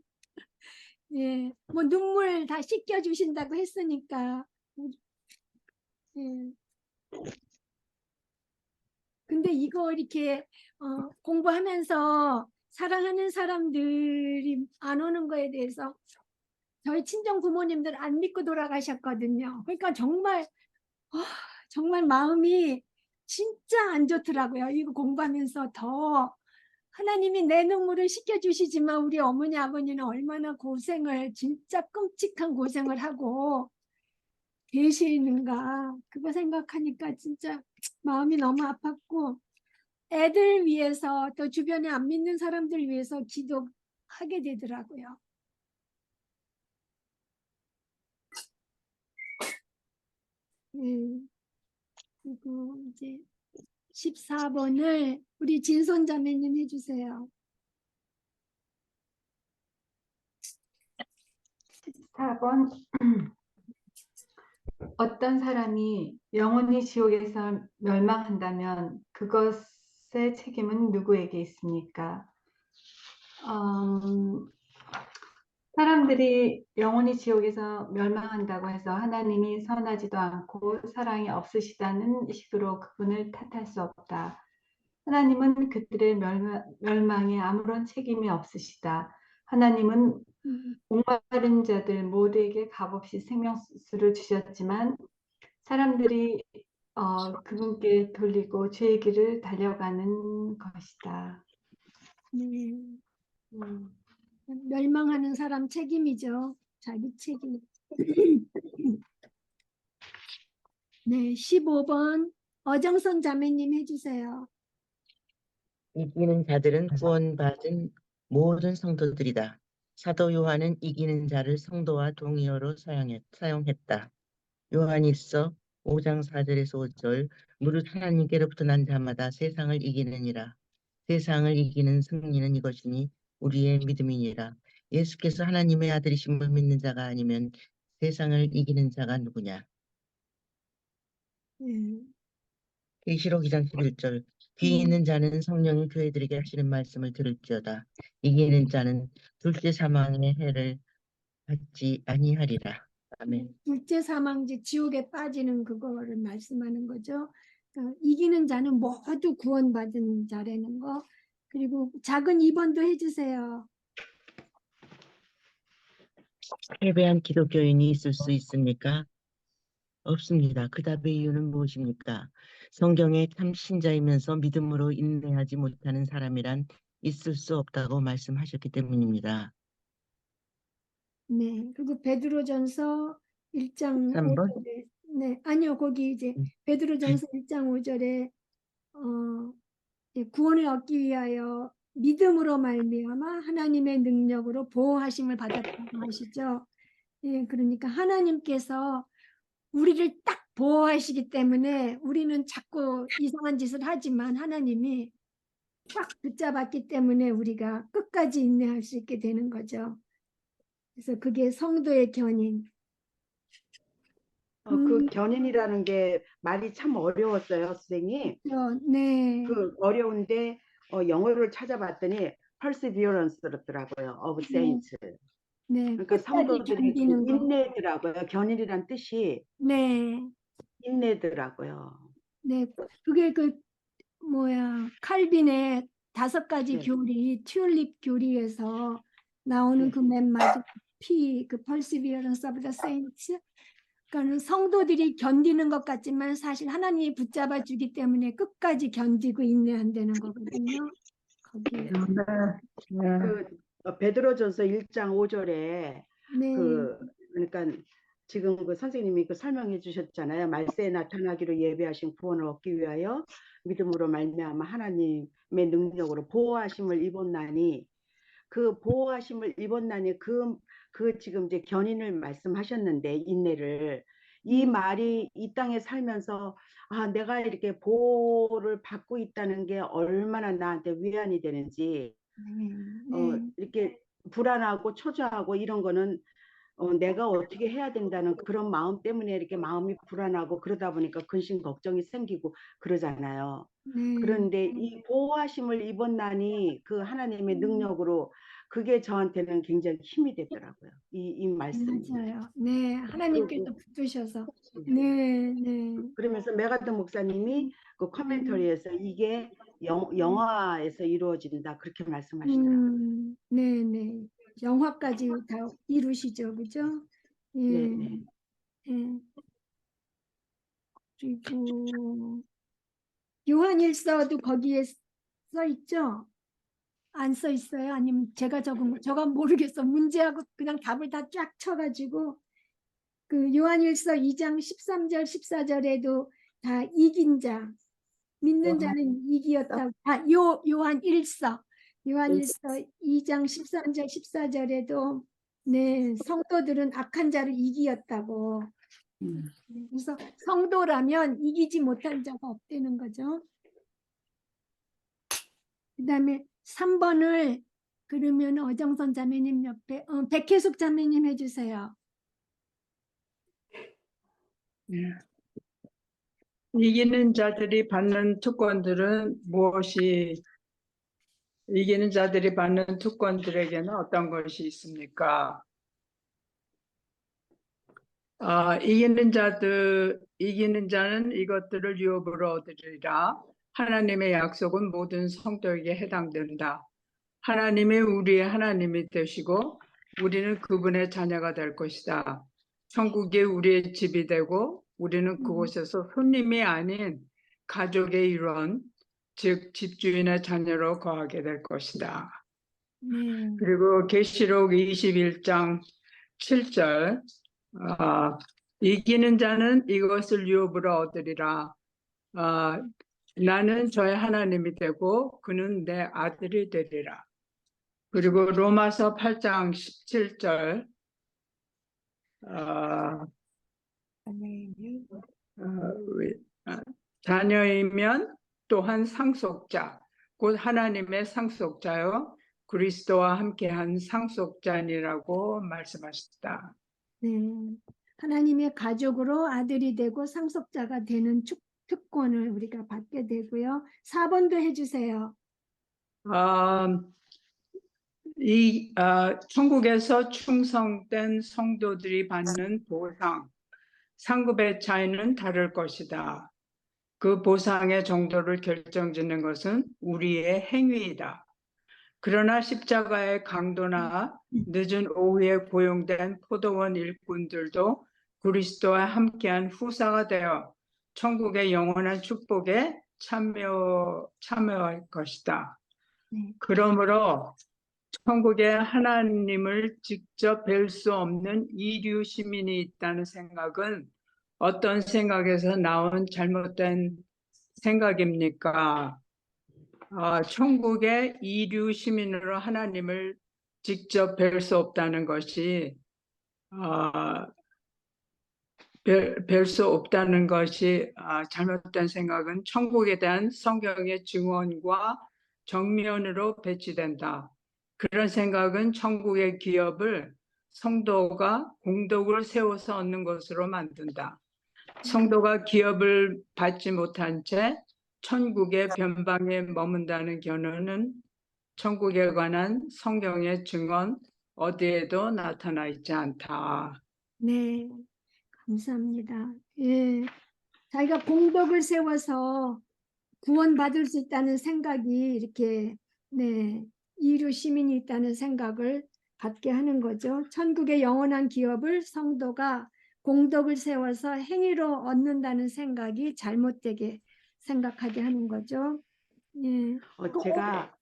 A: 예, 뭐 눈물 다 씻겨 주신다고 했으니까 예. 근데 이거 이렇게 공부하면서 사랑하는 사람들이 안 오는 거에 대해서 저희 친정 부모님들 안 믿고 돌아가셨거든요. 그러니까 정말 마음이 진짜 안 좋더라고요. 이거 공부하면서 더 하나님이 내 눈물을 씻겨주시지만 우리 어머니 아버지는 얼마나 고생을 진짜 끔찍한 고생을 하고 계시는가 그거 생각하니까 진짜 마음이 너무 아팠고 애들 위해서 또 주변에 안 믿는 사람들 위해서 기도하게 되더라고요. 그리고 이제 14번을 우리 진손자매님 해주세요.
G: 4번 어떤 사람이 영원히 지옥에서 멸망한다면 그것의 책임은 누구에게 있습니까? 사람들이 영원히 지옥에서 멸망한다고 해서 하나님이 선하지도 않고 사랑이 없으시다는 식으로 그분을 탓할 수 없다. 하나님은 그들의 멸망에 아무런 책임이 없으시다. 하나님은 목마른 자들 모두에게 값없이 생명수를 주셨지만 사람들이 그분께 돌리고 죄의 길을 달려가는 것이다.
A: 네. 멸망하는 사람 책임이죠. 자기 책임. 네, 15번 어정선 자매님 해주세요.
H: 이기는 자들은 구원받은 모든 성도들이다. 사도 요한은 이기는 자를 성도와 동의어로 사용했다. 요한일서 5장 4절에서 5절 무릇 하나님께로부터 난 자마다 세상을 이기느니라. 세상을 이기는 승리는 이것이니 우리의 믿음이니라. 예수께서 하나님의 아들이심을 믿는 자가 아니면 세상을 이기는 자가 누구냐? 계시록 2장 11절. 귀 있는 자는 성령이 교회들에게 하시는 말씀을 들을지어다. 이기는 자는 둘째 사망의 해를 받지 아니하리라. 아멘.
A: 둘째 사망제 지옥에 빠지는 그거를 말씀하는 거죠. 이기는 자는 모두 구원받은 자라는 거. 그리고 작은 2번도 해주세요.
H: 패배한 기독교인이 있을 수 있습니까? 없습니다. 그 답의 이유는 무엇입니까? 성경에 참 신자이면서 믿음으로 인내하지 못하는 사람이란 있을 수 없다고 말씀하셨기 때문입니다.
A: 네. 그리고 베드로전서 1장
H: 3번?
A: 5절에 네. 아니요. 거기 이제 베드로전서 1장 5절에 구원을 얻기 위하여 믿음으로 말미암아 하나님의 능력으로 보호하심을 받았다고 하시죠. 예, 그러니까 하나님께서 우리를 딱 보호하시기 때문에 우리는 자꾸 이상한 짓을 하지만 하나님이 딱 붙잡았기 때문에 우리가 끝까지 인내할 수 있게 되는 거죠. 그래서 그게 성도의 견인.
B: 그 견인이라는 게 말이 참 어려웠어요, 선생님.
A: 네.
B: 그 어려운데 영어를 찾아봤더니 perseverance더라고요, of saints.
A: 네.
B: 그러니까
A: 끝까지
B: 성도들이
A: 견디는 거.
B: 인내더라고요. 견인이란 뜻이
A: 네.
B: 인내더라고요.
A: 네. 그게 칼빈의 5가지
B: 네.
A: 교리, 튤립 교리에서 나오는
B: 네.
A: 그 맨 마지막 P, 그 perseverance of the saints. 그러니까 성도들이 견디는 것 같지만 사실 하나님이 붙잡아 주기 때문에 끝까지 견디고 인내한다는 거거든요. 거기에.
B: 베드로전서 1장 5절에
A: 네.
B: 그러니까 지금 그 선생님이 설명해 주셨잖아요. 말세에 나타나기로 예배하신 구원을 얻기 위하여 믿음으로 말미암아 하나님의 능력으로 보호하심을 입었나니, 그 보호하심을 입었나니 그 지금 이제 견인을 말씀하셨는데, 인내를, 이 말이 이 땅에 살면서 내가 이렇게 보호를 받고 있다는 게 얼마나 나한테 위안이 되는지, 이렇게 불안하고 초조하고 이런 거는 내가 어떻게 해야 된다는 그런 마음 때문에 이렇게 마음이 불안하고 그러다 보니까 근심 걱정이 생기고 그러잖아요. 그런데 이 보호하심을 입었나니 그 하나님의 능력으로, 그게 저한테는 굉장히 힘이 되더라고요. 이 말씀이.
A: 맞아요. 네. 하나님께서 붙드셔서. 네. 네.
B: 그러면서 메가드 목사님이 그 커멘터리에서 이게 영화에서 이루어진다 그렇게 말씀하시더라고요.
A: 네, 네. 영화까지 다 이루시죠. 그죠? 예.
B: 네, 네.
A: 예. 그리고 요한일서도 거기에 써 있죠? 안 써 있어요? 아니면 제가 적은 거, 저가 모르겠어. 문제하고 그냥 답을 다 쫙 쳐가지고 그 요한일서 2장 13절 14절에도 다 이긴 자, 믿는 자는 이기었다고. 요한일서 2장 13절 14절에도 네, 성도들은 악한 자를 이기었다고. 그래서 성도라면 이기지 못한 자가 없다는 거죠. 그다음에 3번을 그러면 어정선 자매님 옆에 백혜숙 자매님 해주세요.
I: 이기는 자들이 받는 특권들은 무엇이, 이기는 자들이 받는 특권들에게는 어떤 것이 있습니까? 이기는 자는 이것들을 유업으로 얻으리라. 하나님의 약속은 모든 성도에게 해당된다. 하나님이 우리의 하나님이 되시고 우리는 그분의 자녀가 될 것이다. 천국이 우리의 집이 되고 우리는 그곳에서 손님이 아닌 가족의 일원, 즉 집주인의 자녀로 거하게 될 것이다. 그리고 계시록 21장 7절, 이기는 자는 이것을 유업으로 얻으리라. 나는 저의 하나님이 되고 그는 내 아들이 되리라. 그리고 로마서 8장 17절, 자녀이면 또한 상속자, 곧 하나님의 상속자요 그리스도와 함께한 상속자니라고 말씀하셨다.
A: 네. 하나님의 가족으로 아들이 되고 상속자가 되는 특권을 우리가 받게 되고요. 4번도 해주세요.
I: 천국에서 충성된 성도들이 받는 보상, 상급의 차이는 다를 것이다. 그 보상의 정도를 결정짓는 것은 우리의 행위이다. 그러나 십자가의 강도나 늦은 오후에 고용된 포도원 일꾼들도 그리스도와 함께한 후사가 되어 천국의 영원한 축복에 참여할 것이다. 그러므로 천국에 하나님을 직접 뵐 수 없는 이류 시민이 있다는 생각은 어떤 생각에서 나온 잘못된 생각입니까? 천국의 이류 시민으로 하나님을 직접 뵐 수 없다는 것이 뵐 수 없다는 것이 잘못된 생각은 천국에 대한 성경의 증언과 정면으로 배치된다. 그런 생각은 천국의 기업을 성도가 공덕을 세워서 얻는 것으로 만든다. 성도가 기업을 받지 못한 채 천국의 변방에 머문다는 견해는 천국에 관한 성경의 증언 어디에도 나타나 있지 않다.
A: 네, 감사합니다. 예, 자기가 공덕을 세워서 구원받을 수 있다는 생각이 이렇게 이류 시민이 있다는 생각을 갖게 하는 거죠. 천국의 영원한 기업을 성도가 공덕을 세워서 행위로 얻는다는 생각이 잘못되게 생각하게 하는 거죠. 예.
B: 제가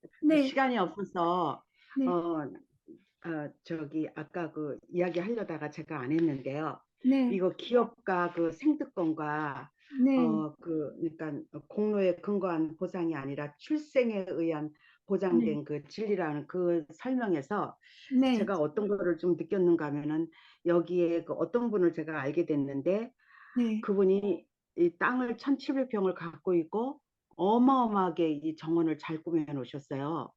B: 시간이 없어서
A: 네.
B: 아까 그 이야기 하려다가 제가 안 했는데요.
A: 네.
B: 이거 기업과 그 생특권과
A: 네.
B: 그러니까 공로에 근거한 보상이 아니라 출생에 의한 보장된 그 진리라는 그 설명에서 제가 어떤 거를 좀 느꼈는가 하면은 여기에 그 어떤 분을 제가 알게 됐는데 그분이 이 땅을 1700평을 갖고 있고 어마어마하게 이 정원을 잘 꾸며 놓으셨어요.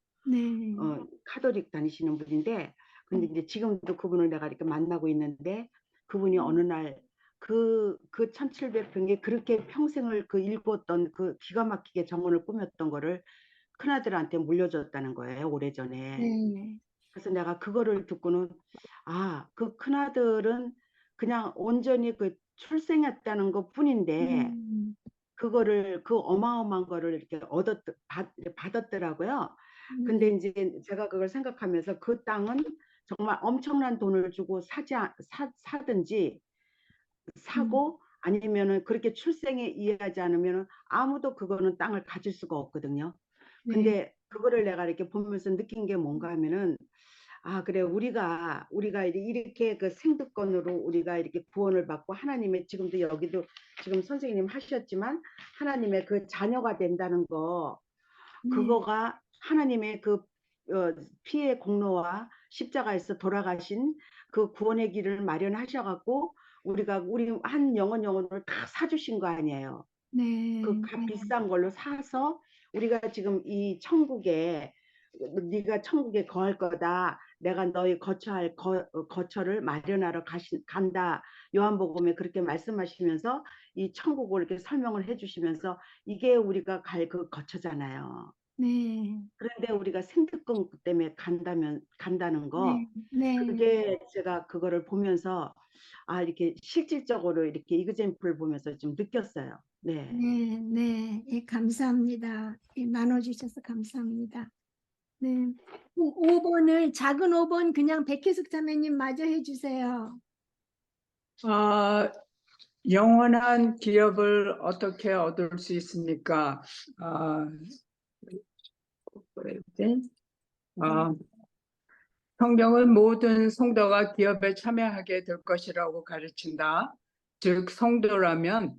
B: 카톨릭 다니시는 분인데 근데 이제 지금도 그분을 내가 이렇게 만나고 있는데 그분이 어느 날 그 1700평에 그렇게 평생을 그 일궜던 그 기가 막히게 정원을 꾸몄던 거를 큰아들한테 물려줬다는 거예요, 오래전에. 그래서 내가 그거를 듣고는 그 큰아들은 그냥 온전히 그 출생했다는 것 뿐인데 그거를 그 어마어마한 거를 이렇게 받았더라고요. 근데 이제 제가 그걸 생각하면서 그 땅은 정말 엄청난 돈을 주고 사든지 사고 아니면은 그렇게 출생에 이해하지 않으면 아무도 그거는 땅을 가질 수가 없거든요. 근데 그거를 내가 이렇게 보면서 느낀 게 뭔가 하면은 그래 우리가 이렇게 그 생득권으로 우리가 이렇게 구원을 받고 하나님의 지금도 여기도 지금 선생님 하셨지만 하나님의 그 자녀가 된다는 거 그거가 하나님의 그 피의 공로와 십자가에서 돌아가신 그 구원의 길을 마련하셔갖고 우리 한 영혼을 다 사주신 거 아니에요. 그 비싼 걸로 사서 우리가 지금 이 천국에 네가 천국에 거할 거다. 내가 너희 거처할 거처를 마련하러 간다. 요한복음에 그렇게 말씀하시면서 이 천국을 이렇게 설명을 해주시면서 이게 우리가 갈 그 거처잖아요. 그런데 우리가 생특권 때문에 간다는 거 그게 제가 그거를 보면서 이렇게 실질적으로 이렇게 이그젬플을 보면서 좀 느꼈어요.
A: 예, 감사합니다. 나눠주셔서 감사합니다. 5번을 작은 5번 그냥 백혜숙 자매님 마저 해주세요.
I: 영원한 기업을 어떻게 얻을 수 있습니까? 성경은 모든 성도가 기업에 참여하게 될 것이라고 가르친다. 즉 성도라면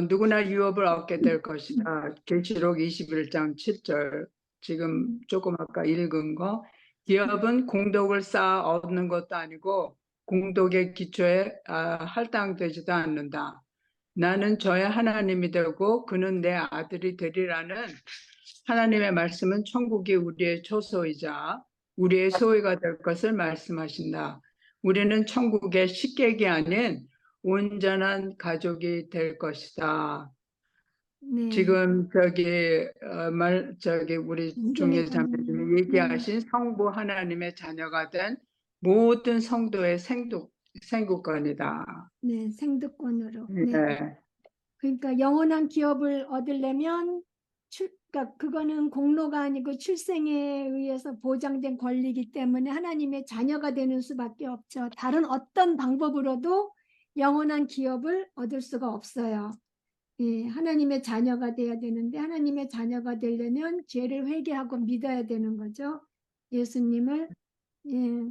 I: 누구나 유업을 얻게 될 것이다. 계시록 21장 7절 지금 조금 아까 읽은 거 기업은 공덕을 쌓아 얻는 것도 아니고 공덕의 기초에 할당되지도 않는다. 나는 저의 하나님이 되고 그는 내 아들이 되리라는 하나님의 말씀은 천국이 우리의 초소이자 우리의 소유가 될 것을 말씀하신다. 우리는 천국의 식객이 아닌 온전한 가족이 될 것이다.
A: 네.
I: 지금 우리
A: 인종의
I: 중에 자매님이
A: 자매님.
I: 얘기하신 성부 하나님의 자녀가 된 모든 성도의 생국권이다.
A: 네, 생득권으로. 네.
I: 네.
A: 그러니까 영원한 기업을 얻으려면 그러니까 그거는 공로가 아니고 출생에 의해서 보장된 권리이기 때문에 하나님의 자녀가 되는 수밖에 없죠. 다른 어떤 방법으로도 영원한 기업을 얻을 수가 없어요. 예, 하나님의 자녀가 돼야 되는데 하나님의 자녀가 되려면 죄를 회개하고 믿어야 되는 거죠. 예수님을. 예,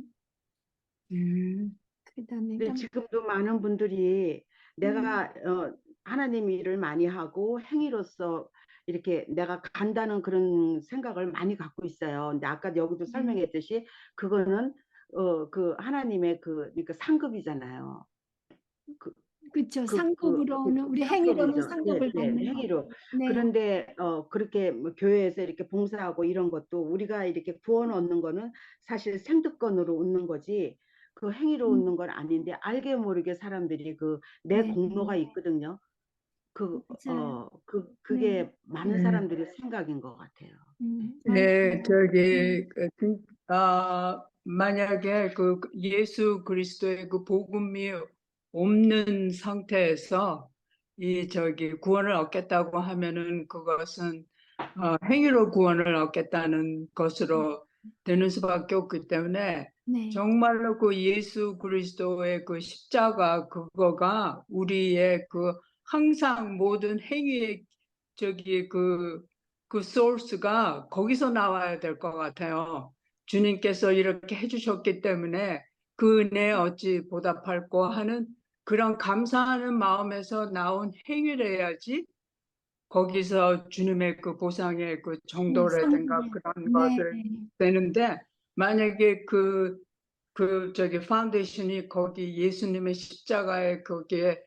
A: 그다음에
B: 근데 지금도 많은 분들이 내가 하나님 일을 많이 하고 행위로서 이렇게 내가 간다는 그런 생각을 많이 갖고 있어요. 근데 아까 여기도 설명했듯이 그거는 그 하나님의 그러니까 상급이잖아요.
A: 그렇죠. 상급으로는 우리 행위로는
B: 상급이죠.
A: 상급을
B: 네,
A: 받는
B: 행위로.
A: 거고. 네.
B: 그런데 그렇게 뭐 교회에서 이렇게 봉사하고 이런 것도 우리가 이렇게 구원 얻는 거는 사실 생득권으로 얻는 거지 그 행위로 얻는 건 아닌데 알게 모르게 사람들이 그 내
A: 네.
B: 공로가 있거든요.
A: 맞아요.
B: 그게
A: 네.
B: 많은 사람들의 생각인 것 같아요.
I: 네, 만약에 그 예수 그리스도의 그 복음이 없는 상태에서 구원을 얻겠다고 하면은 그것은 행위로 구원을 얻겠다는 것으로 되는 수밖에 없기 때문에
A: 네.
I: 정말로 그 예수 그리스도의 그 십자가 그거가 우리의 그 항상 모든 행위의 그 소스가 거기서 나와야 될 것 같아요. 주님께서 이렇게 해주셨기 때문에 그 은혜에 어찌 보답할꼬 하는 그런 감사하는 마음에서 나온 행위를 해야지 거기서 주님의 그 보상의 그 정도라든가 그런
A: 네.
I: 것을 되는데 만약에 파운데이션이 거기 예수님의 십자가에 거기에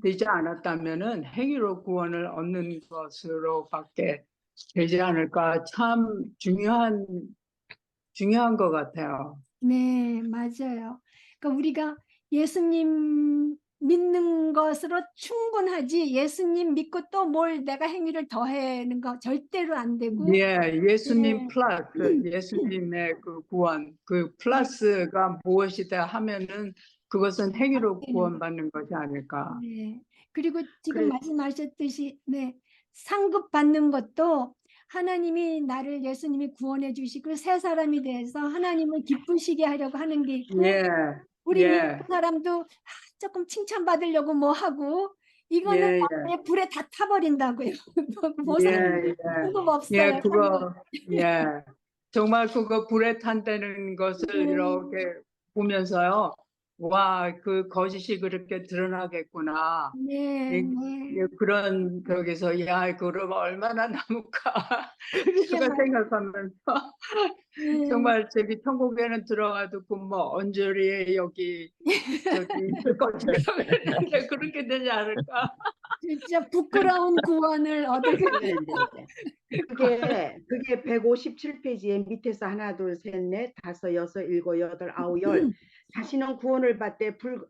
I: 되지 않았다면은 행위로 구원을 얻는 것으로밖에 되지 않을까 참 중요한 것 같아요.
A: 네, 맞아요. 그러니까 우리가 예수님 믿는 것으로 충분하지 예수님 믿고 또 뭘 내가 행위를 더해는 거 절대로 안 되고
I: 예, 예수님
A: 네.
I: 플러스 예수님의 그 구원 그 플러스가 무엇이다 하면은 그것은 행위로 구원받는 것이 아닐까.
A: 네. 그리고 지금
I: 그래.
A: 말씀하셨듯이 네. 상급 받는 것도 하나님이 나를 예수님이 구원해 주시고 새 사람이 돼서 하나님을 기쁘시게 하려고 하는 게 있고
I: 예,
A: 우리
I: 예.
A: 믿는 사람도 조금 칭찬받으려고 뭐 하고 이거는
I: 예, 예.
A: 나중에 불에 다 타버린다고요. 보상
I: 예,
A: 방법 없어요.
I: 예, 예. 정말 그거 불에 탄다는 것을
A: 네.
I: 이렇게 보면서요. 와, 그 거짓이 그렇게 드러나겠구나.
A: 네, 네.
I: 그런 거기서 야, 그럼 얼마나 남을까
A: 그러게
I: 제가
A: 말이에요.
I: 생각하면서 정말 저기 천국에는 들어가도 뭐 언저리에 여기 있을 것처럼 했는데 그렇게 되지 않을까.
A: 진짜 부끄러운 구원을 얻게
B: 그게 157페이지에 밑에서 하나, 둘, 셋, 넷, 다섯, 여섯, 일곱, 여덟, 아홉, 열. 자신은 구원을 받되 불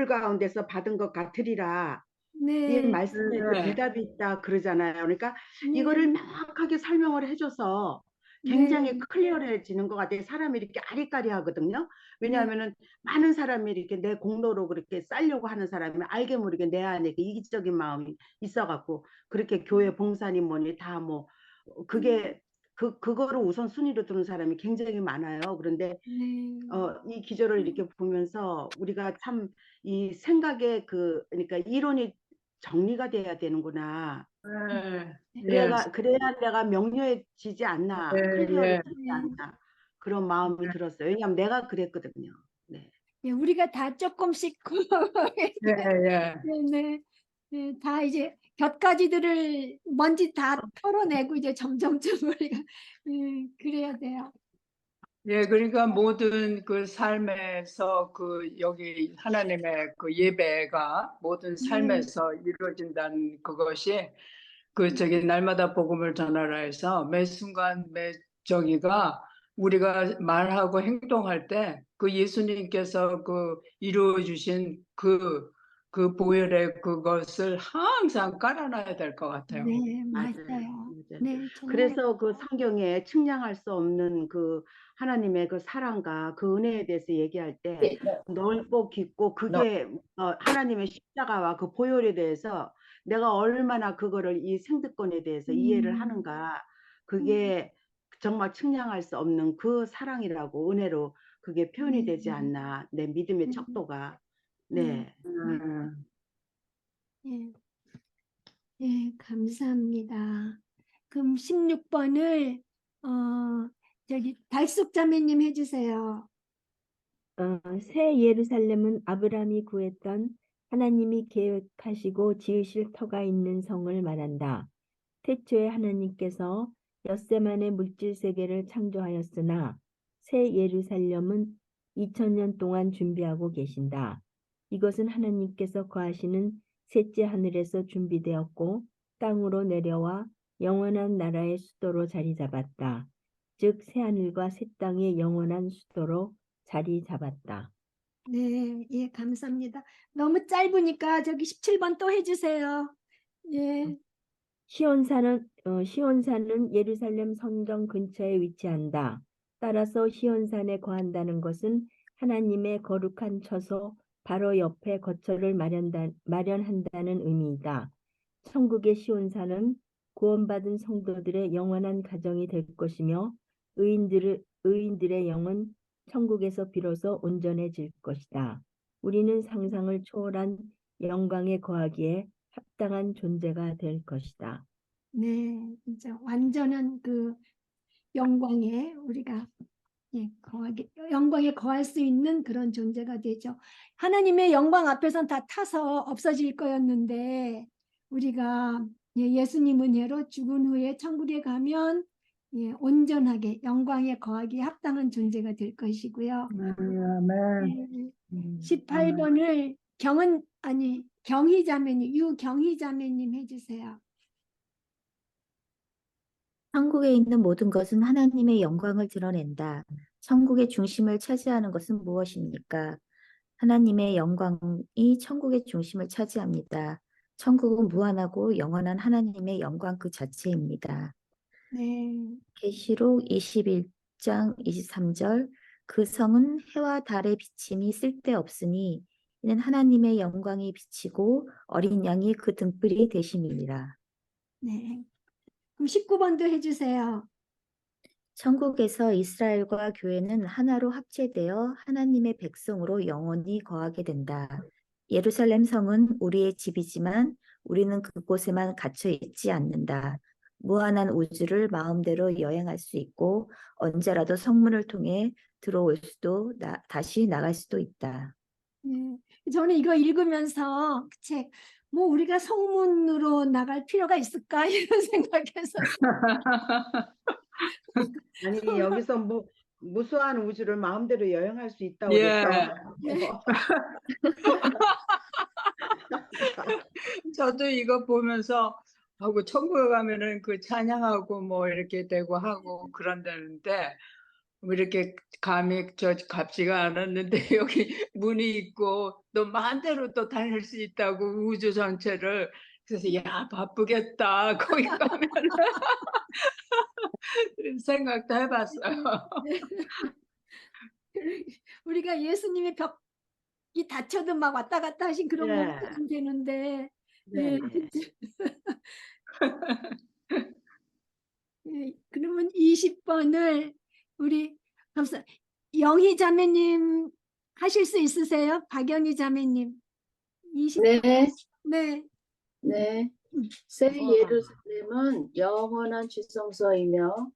B: 가운데서 받은 것 같으리라. 이
A: 네.
B: 말씀에 그 대답이 있다 그러잖아요. 그러니까 이거를 명확하게 설명을 해줘서 굉장히 클리어해지는 것 같아요. 사람이 이렇게 아리까리하거든요. 왜냐하면은 많은 사람이 이렇게 내 공로로 그렇게 쌓려고 하는 사람이 알게 모르게 내 안에 그 이기적인 마음이 있어갖고 그렇게 교회 봉사니 뭐니 다 뭐 그게 그거를 우선 순위로 두는 사람이 굉장히 많아요. 그런데 이 기절을 이렇게 보면서 우리가 참 이 생각의 그러니까 이론이 정리가 돼야 되는구나. 그래야 내가 명료해지지 않나, 클리어해지지 않나 그런 마음이 들었어요. 왜냐하면 내가 그랬거든요. 네.
A: 예, 우리가 다 조금씩
I: 네.
A: 네, 다 이제 곁가지들을 먼지 다 털어내고 이제 점점점 우리가 그래야 돼요.
I: 예, 그러니까 모든 그 삶에서 그 여기 하나님의 그 예배가 모든 삶에서 이루어진다는 그것이 그 저기 날마다 복음을 전하라 해서 매 순간 매 저기가 우리가 말하고 행동할 때 그 예수님께서 그 이루어 주신 그 보혈의 그것을 항상 깔아놔야 될 것 같아요.
A: 네,
B: 맞아요.
A: 맞아요.
B: 맞아요.
A: 네, 정말.
B: 그래서 그 성경에 측량할 수 없는 그 하나님의 그 사랑과 그 은혜에 대해서 얘기할 때 넓고 깊고 그게 하나님의 십자가와 그 보혈에 대해서 내가 얼마나 그거를 이 생득권에 대해서 이해를 하는가, 그게 정말 측량할 수 없는 그 사랑이라고, 은혜로 그게 표현이 되지 않나, 내 믿음의 척도가. 네.
A: 예. 예, 감사합니다. 그럼 16번을 저기 달숙 자매님 해주세요.
J: 새 예루살렘은 아브라함이 구했던 하나님이 계획하시고 지으실 터가 있는 성을 말한다. 태초에 하나님께서 엿새만의 물질 세계를 창조하였으나 새 예루살렘은 2000년 동안 준비하고 계신다. 이것은 하나님께서 거하시는 셋째 하늘에서 준비되었고 땅으로 내려와 영원한 나라의 수도로 자리 잡았다. 즉 새하늘과 새 땅의 영원한 수도로 자리 잡았다.
A: 네, 예, 감사합니다. 너무 짧으니까 저기 17번 또 해주세요. 예,
J: 시온산은 예루살렘 성전 근처에 위치한다. 따라서 시온산에 거한다는 것은 하나님의 거룩한 처소 바로 옆에 거처를 마련한다는 의미이다. 천국의 시온산은 구원받은 성도들의 영원한 가정이 될 것이며 의인들의 영은 천국에서 비로소 온전해질 것이다. 우리는 상상을 초월한 영광에 거하기에 합당한 존재가 될 것이다.
A: 네, 진짜 완전한 그 영광에 우리가 영광에 거할 수 있는 그런 존재가 되죠. 하나님의 영광 앞에선 다 타서 없어질 거였는데 우리가 예수님 은혜로 죽은 후에 천국에 가면 온전하게 영광에 거하기에 합당한 존재가 될 것이고요. 네, 18번을 경희 자매님, 유경희 자매님 해주세요.
K: 천국에 있는 모든 것은 하나님의 영광을 드러낸다. 천국의 중심을 차지하는 것은 무엇입니까? 하나님의 영광이 천국의 중심을 차지합니다. 천국은 무한하고 영원한 하나님의 영광 그 자체입니다.
A: 네,
K: 계시록 21장 23절 그 성은 해와 달의 비침이 쓸데없으니 이는 하나님의 영광이 비치고 어린 양이 그 등불이 되심이니라.
A: 네. 그럼 19번도 해주세요.
K: 천국에서 이스라엘과 교회는 하나로 합체되어 하나님의 백성으로 영원히 거하게 된다. 예루살렘 성은 우리의 집이지만 우리는 그곳에만 갇혀 있지 않는다. 무한한 우주를 마음대로 여행할 수 있고 언제라도 성문을 통해 들어올 수도 다시 나갈 수도 있다.
A: 네. 저는 이거 읽으면서 그 책, 뭐 우리가 성문으로 나갈 필요가 있을까 이런 생각해서
B: 아니, 여기서 뭐 무수한 우주를 마음대로 여행할 수 있다고
I: 예.
B: 그랬어요.
I: 저도 이거 보면서 하고 천국에 가면은 그 찬양하고 뭐 이렇게 되고 하고 그런다는데 뭐 이렇게 감이 저 갑지가 않았는데 여기 문이 있고 또 마음대로 또 다닐 수 있다고 우주 전체를. 그래서 야 바쁘겠다 거기 가면은 생각도 해봤어요.
A: 우리가 예수님의 벽이 닫혀도 막 왔다 갔다 하신 그런
B: 네.
A: 몸이 되는데
B: 네.
A: 그러면 20번을 우리 영희 자매님 하실 수 있으세요? 박영희 자매님. 20번.
C: 네.
A: 네.
C: 새 예루살렘은 영원한 지성소이며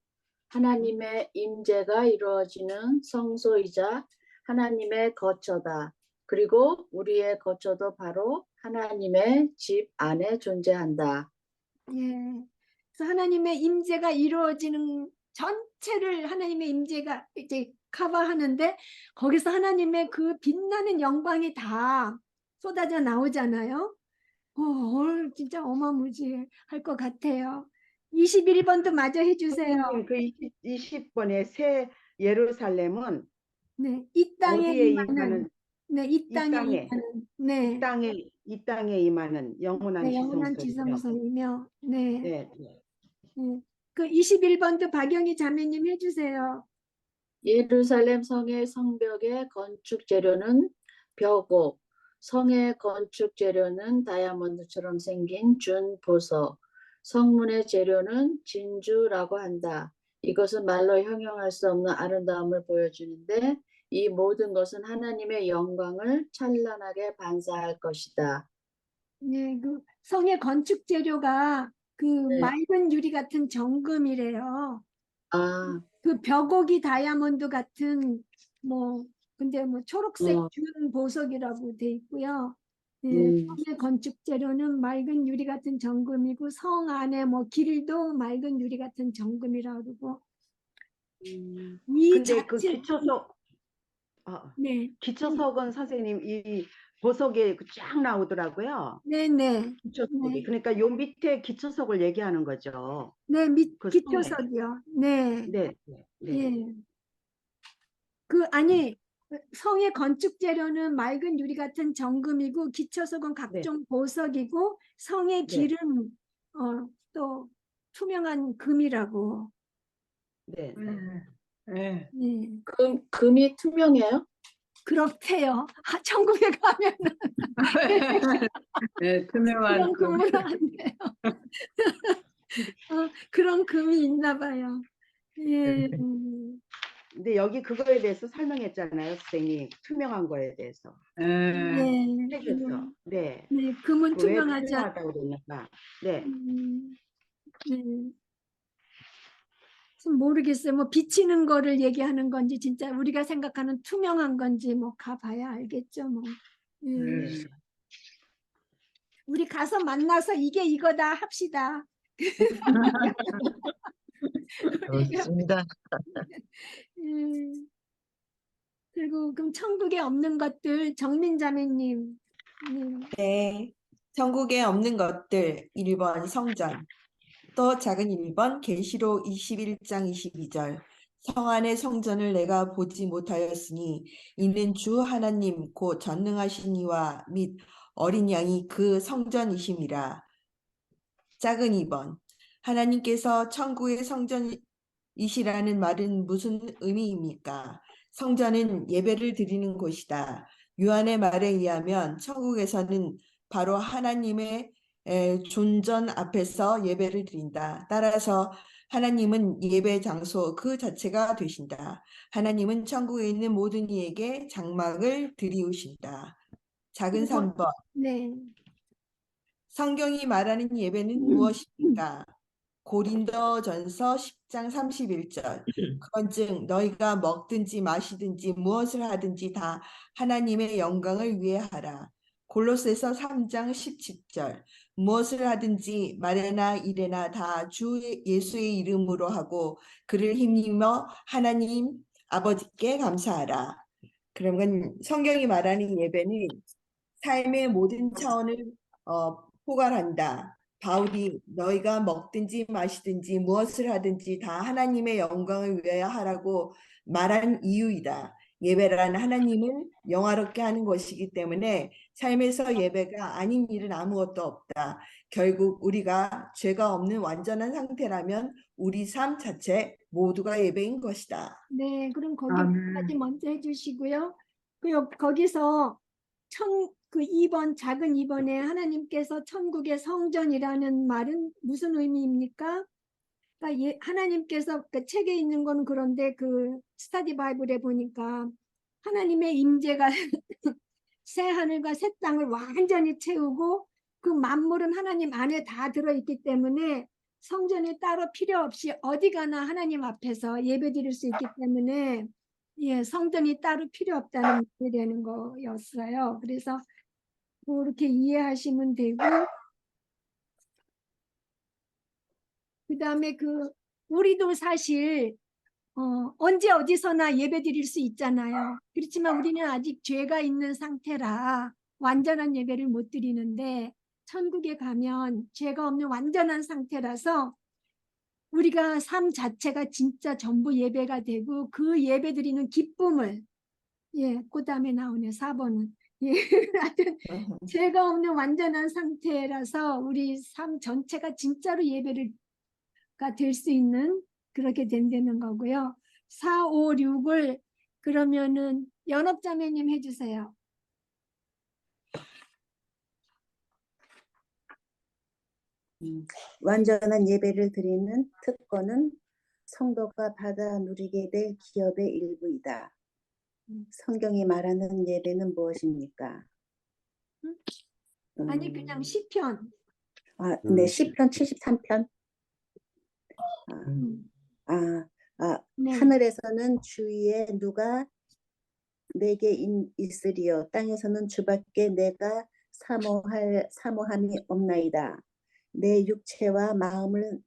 C: 하나님의 임재가 이루어지는 성소이자 하나님의 거처다. 그리고 우리의 거처도 바로 하나님의 집 안에 존재한다.
A: 예. 그래서 하나님의 임재가 이루어지는 전체를 하나님의 임재가 이제 커버하는데 거기서 하나님의 그 빛나는 영광이 다 쏟아져 나오잖아요. 진짜 어마무지할 것 같아요. 21번도 마저 해주세요.
B: 선생님, 그 20번의 새 예루살렘은
A: 네, 이 땅에
B: 어디에
A: 임하는,
B: 임하는,
A: 네, 이
B: 이
A: 땅에
B: 땅에,
A: 임하는, 네,
B: 이 땅에 임하는 영원한
A: 네, 영원한
B: 지성소이며.
A: 지성소이며, 네,
B: 네, 네.
A: 네. 그 21번도 박영희 자매님 해주세요.
M: 예루살렘 성의 성벽의 건축 재료는 벼고 성의 건축 재료는 다이아몬드처럼 생긴 준보석, 성문의 재료는 진주라고 한다. 이것은 말로 형용할 수 없는 아름다움을 보여주는데 이 모든 것은 하나님의 영광을 찬란하게 반사할 것이다.
A: 네, 그 성의 건축 재료가 그
M: 네.
A: 맑은 유리 같은 정금이래요.
M: 아,
A: 그 벼고기 다이아몬드 같은 근데 초록색
M: 어.
A: 준 보석이라고 돼 있고요. 네,
M: 음.
A: 성의 건축 재료는 맑은 유리 같은 정금이고 성 안에 길도 맑은 유리 같은 정금이라고 그러고 이
B: 근데 그
A: 자체
B: 기초석,
A: 네,
B: 기초석은 선생님 이 보석에 쫙 나오더라고요.
A: 네,
B: 기초석이. 그러니까 요 밑에 기초석을 얘기하는 거죠.
A: 네,
B: 그 성에.
A: 기초석이요. 네,
B: 네, 네, 네.
A: 예. 성의 건축 재료는 맑은 유리 같은 정금이고 기초석은 각종 보석이고 성의
B: 네.
A: 길은 또 투명한 금이라고.
B: 네.
I: 네.
A: 네.
M: 금이 투명해요?
A: 그렇대요. 천국에 가면은
I: 네, 투명한
A: 그런 금으로 안 돼요. 그런 금이 있나 봐요. 예.
B: 근데 여기 그거에 대해서 설명했잖아요, 선생님. 투명한 거에 대해서.
A: 네.
B: 책에서. 네.
A: 네, 금은
B: 왜
A: 투명하지
B: 투명하다고 그러는가. 네.
A: 네. 모르겠어요. 비치는 거를 얘기하는 건지 진짜 우리가 생각하는 투명한 건지 가봐야 알겠죠. 예. 우리 가서 만나서 이게 이거다 합시다.
H: 좋습니다.
A: 그리고 그럼 천국에 없는 것들 정민자매님.
L: 네. 천국에 없는 것들 1번 성전. 또 작은 1번 계시록 21장 22절. 성 안의 성전을 내가 보지 못하였으니 이는 주 하나님 곧 전능하신 이와 및 어린 양이 그 성전이심이라. 작은 2번. 하나님께서 천국의 성전이시라는 말은 무슨 의미입니까? 성전은 예배를 드리는 곳이다. 요한의 말에 의하면 천국에서는 바로 하나님의 존전 앞에서 예배를 드린다. 따라서 하나님은 예배 장소 그 자체가 되신다. 하나님은 천국에 있는 모든 이에게 장막을 드리우신다. 작은 3번.
A: 네.
L: 성경이 말하는 예배는 무엇입니까? 고린도전서 10장 31절. 그런즉 너희가 먹든지 마시든지 무엇을 하든지 다 하나님의 영광을 위해 하라. 골로새서 3장 17절. 무엇을 하든지 말에나 일에나 다 주 예수의 이름으로 하고 그를 힘입어 하나님 아버지께 감사하라. 그러면 성경이 말하는 예배는 삶의 모든 차원을 포괄한다. 바울이 너희가 먹든지 마시든지 무엇을 하든지 다 하나님의 영광을 위하여 하라고 말한 이유이다. 예배란 하나님을 영화롭게 하는 것이기 때문에 삶에서 예배가 아닌 일은 아무것도 없다. 결국 우리가 죄가 없는 완전한 상태라면 우리 삶 자체 모두가 예배인 것이다.
A: 네, 그럼 거기까지 먼저 해주시고요. 거기서 그 2번 작은 2번에 하나님께서 천국의 성전이라는 말은 무슨 의미입니까? 그러니까 하나님께서 그 책에 있는 건 그런데 그 스터디 바이블에 보니까 하나님의 임재가 새 하늘과 새 땅을 완전히 채우고 그 만물은 하나님 안에 다 들어있기 때문에 성전이 따로 필요 없이 어디 가나 하나님 앞에서 예배드릴 수 있기 때문에 성전이 따로 필요 없다는 말이 되는 거였어요. 그래서 그렇게 이해하시면 되고 그다음에 우리도 사실 언제 어디서나 예배드릴 수 있잖아요. 그렇지만 우리는 아직 죄가 있는 상태라 완전한 예배를 못 드리는데 천국에 가면 죄가 없는 완전한 상태라서 우리가 삶 자체가 진짜 전부 예배가 되고 그 예배 드리는 기쁨을 그 다음에 나오네 4번은 하여튼 죄가 없는 완전한 상태라서 우리 삶 전체가 진짜로 예배가 될 수 있는 그렇게 된다는 거고요. 4, 5, 6을 그러면은 연업자매님 해주세요.
C: 완전한 예배를 드리는 특권은 성도가 받아 누리게 될 기업의 일부이다. 성경이 말하는 예배는 무엇입니까?
A: 아니 그냥 시편.
C: 네, 시편 73편.
A: 네.
C: 하늘에서는 주위에 누가 내게 있으리요. 땅에서는 주밖에 내가 사모함이 없나이다. 내 육체와 마음은